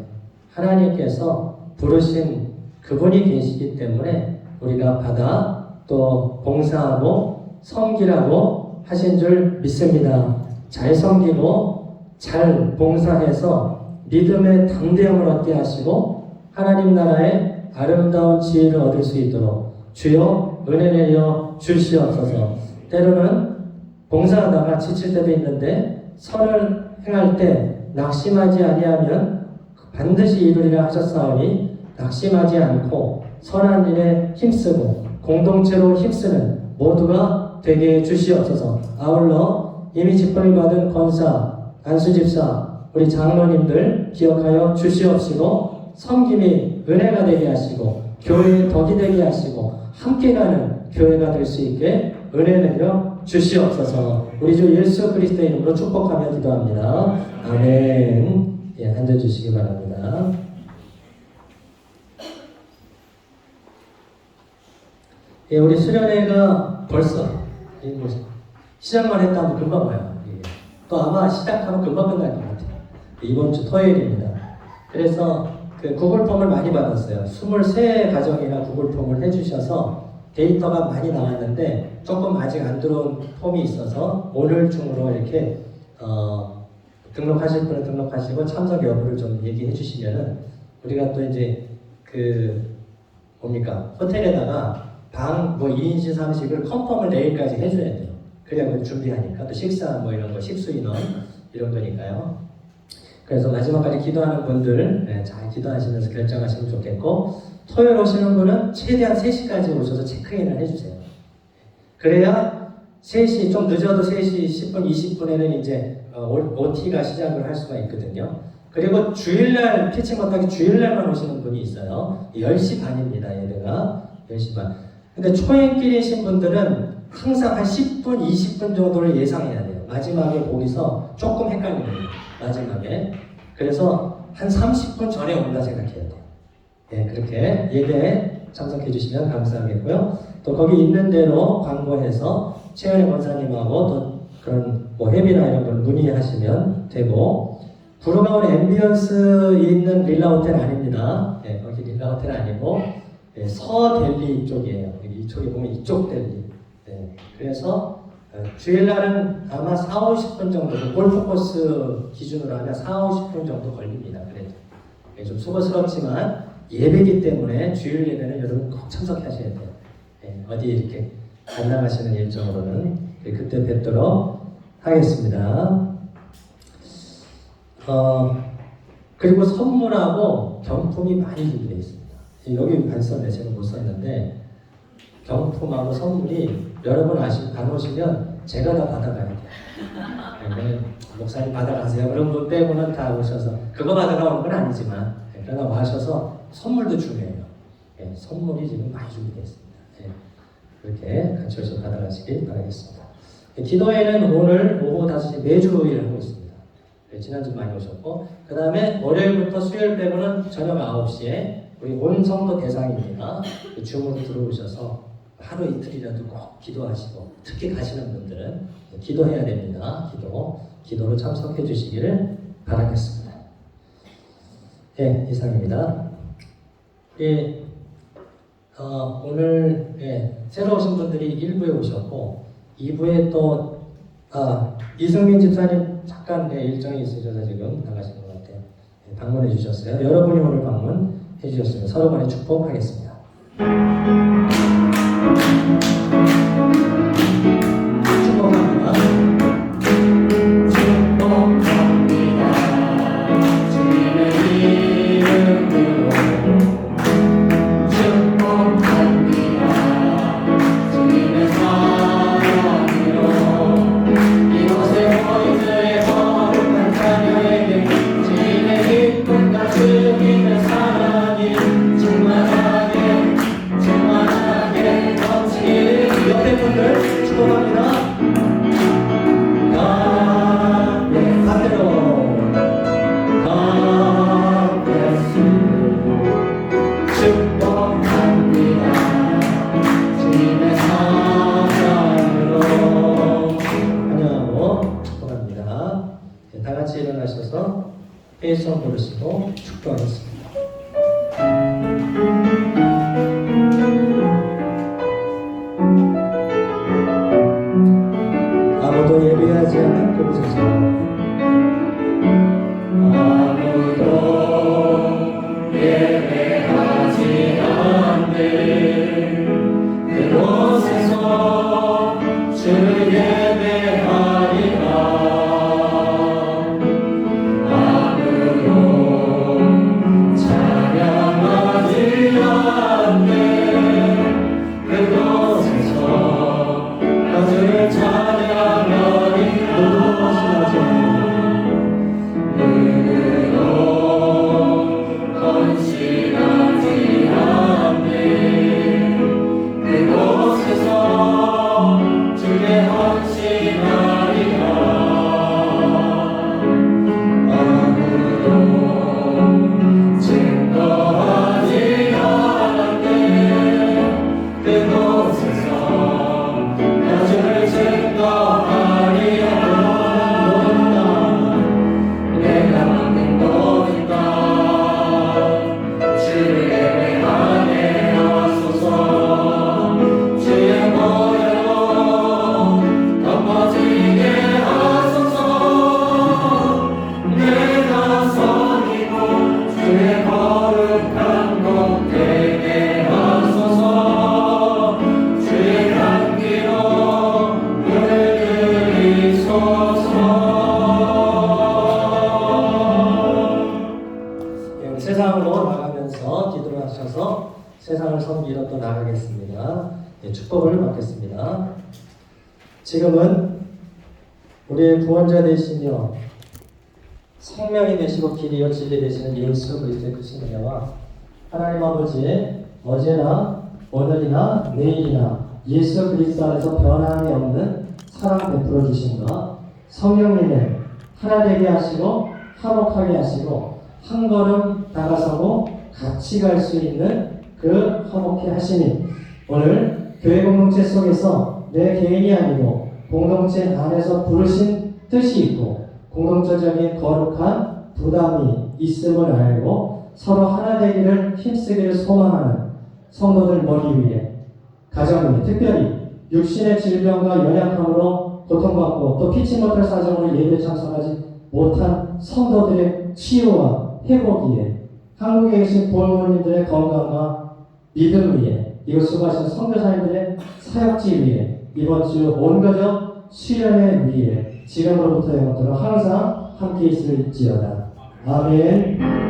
하나님께서 부르신 그분이 계시기 때문에 우리가 받아 또 봉사하고 섬기라고 하신 줄 믿습니다. 잘 섬기고 잘 봉사해서 믿음의 담대함을 얻게 하시고 하나님 나라의 아름다운 지혜를 얻을 수 있도록 주여 은혜 내려 주시옵소서. 때로는 봉사하다가 지칠 때도 있는데 선을 행할 때 낙심하지 아니하면 반드시 이루리라 하셨사오니 낙심하지 않고 선한 일에 힘쓰고 공동체로 힘쓰는 모두가 되게 해 주시옵소서. 아울러 이미 직분을 받은 권사, 안수집사, 우리 장로님들 기억하여 주시옵시고 섬김이 은혜가 되게 하시고 교회의 덕이 되게 하시고 함께 가는 교회가 될 수 있게 은혜 내려 주시옵소서. 우리 주 예수 그리스도의 이름으로 축복하며 기도합니다. 아멘. 예, 앉아주시기 바랍니다. 예, 우리 수련회가 벌써 시작만 했다면 금방 와요. 예. 또 아마 시작하면 금방 끝날 것 같아요. 이번 주 토요일입니다. 그래서 그 구글 폼을 많이 받았어요. 23가정이나 구글 폼을 해주셔서 데이터가 많이 나왔는데 조금 아직 안 들어온 폼이 있어서 오늘 중으로 이렇게 등록하실 분은 등록하시고 참석 여부를 좀 얘기해 주시면은 우리가 또 이제 그 뭡니까 호텔에다가 방 뭐 2인실 3식을 컨펌을 내일까지 해줘야 돼요. 그래야 그 준비하니까 또 식사 뭐 이런 거 식수 인원 이런 거니까요. 그래서 마지막까지 기도하는 분들 잘 기도하시면서 결정하시면 좋겠고 토요일 오시는 분은 최대한 3시까지 오셔서 체크인을 해주세요. 그래야 3시 좀 늦어도 3시 10분 20분에는 이제 OT가 시작을 할 수가 있거든요. 그리고 주일날 피치 못하게 주일날만 오시는 분이 있어요. 10시 반입니다. 예배가 10시 반. 근데 초행길이신 분들은 항상 한 10분 20분 정도를 예상해야 돼요. 마지막에 거기서 조금 헷갈리는 거예요. 마지막에. 그래서 한 30분 전에 온다 생각해야 돼요. 예, 그렇게 예배에 참석해 주시면 감사하겠고요. 또 거기 있는 대로 광고해서 최현희 권사님하고 또 그런 뭐 회비나 이런 걸 문의하시면 되고 구로가온 앰비언스 있는 릴라 호텔 아닙니다. 예, 거기 릴라 호텔 아니고 예, 서델리 쪽이에요. 이쪽에 보면 이쪽 델리. 예, 그래서 주일날은 아마 4, 50분 정도, 골프코스 기준으로 하면 4, 50분 정도 걸립니다. 그래도 예, 좀 수고스럽지만 예배기 때문에 주일 예배는 여러분 꼭 참석하셔야 돼요. 예, 어디 이렇게 안 나가시는 일정으로는 예, 그때 뵙도록 하겠습니다. 그리고 선물하고 경품이 많이 준비되어 있습니다. 여기 안 썼네, 제가 못 썼는데 경품하고 선물이 여러분 안 오시면 제가 다 받아가야 돼요. 네, 목사님 받아가세요. 그런 분 빼고는 다 오셔서 그거 받아가는 건 아니지만 그러나 와셔서 선물도 중요해요. 네, 선물이 지금 많이 준비되어 있습니다. 네, 그렇게 같이 오셔서 받아가시길 바라겠습니다. 네, 기도회는 오늘 오후 5시 매주 일하고 있습니다. 네, 지난주 많이 오셨고 그 다음에 월요일부터 수요일 빼고는 저녁 9시에 우리 온 성도 대상입니다. 줌으로 들어오셔서 하루 이틀이라도 꼭 기도하시고, 특히 가시는 분들은 기도해야 됩니다. 기도로 참석해 주시기를 바라겠습니다. 네, 이상입니다. 예, 오늘 새로 오신 분들이 1부에 오셨고 2부에 또 이승민 집사님 잠깐 일정이 있으셔서 지금 나가시는 것 같아요. 방문해 주셨어요. 여러분이 오늘 방문해 주셨으면 서로 간에 축복하겠습니다. 축복합니다. 축복합니다. 주님의 이름으로 축복합니다. 주님의 사랑으로 이곳에 모인 그의 거룩한 자녀에게 주님의 기쁨과 주님의 사랑이 충만하게 넘치기를. 옆에 분들 축복합니다. 반대로 God bless you. 축복합니다. 주님의 사랑으로 환영하고 축복합니다. 다 같이 일어나셔서 회의성 부르시고 축복하겠습니다. 아무도 예배하지 않는 그곳에서 아무도 예배하지 않는 그곳에서 주 예배하리라. 아무도 찬양하지 않는 그곳에서 주를 찬양하리. 누구도 헌신하지 않는 그곳에서 주의 헌신하리라. 아무도 증거하지 않는 그곳에서 주를 증거하리라. 내가 만든 너희가 주를 예배하게 하소서. 주의 보혈로 덮어지게 하소서. 내가 선이고 주의 거룩한 곳 되게 하소서. 주의 향기로 세상으로 나가면서 기도를 하셔서 세상을 섬기러 또 나가겠습니다. 축복을 받겠습니다. 지금은 우리의 구원자 되시며 생명이 되시고 길이요 진리 되시는 예수 그리스도의 크신 은혜와 하나님 아버지의 어제나 오늘이나 내일이나 예수 그리스도 안에서 변함이 없는 사랑 베풀어 주심과 성령님의 하나 되게 하시고 화목하게 하시고 한 걸음 다가서고 같이 갈 수 있는 그 화목해 하심이 오늘 교회 공동체 속에서 내 개인이 아니고 공동체 안에서 부르신 뜻이 있고 공동체적인 거룩한 부담이 있음을 알고 서로 하나 되기를 힘쓰기를 소망하는 성도들 머리 위에 가정 위에 특별히 육신의 질병과 연약함으로 고통받고 또 피치 못할 사정으로 예배 참석하지 못한 성도들의 치유와 회복 위에 한국에 계신 부모님들의 건강과 믿음 위에 이곳 수고하신 선교사님들의 사역지 위에 이번 주 온가족 수련회 위에 지금으로부터 영원토록 항상 함께 있을지어다. 아멘.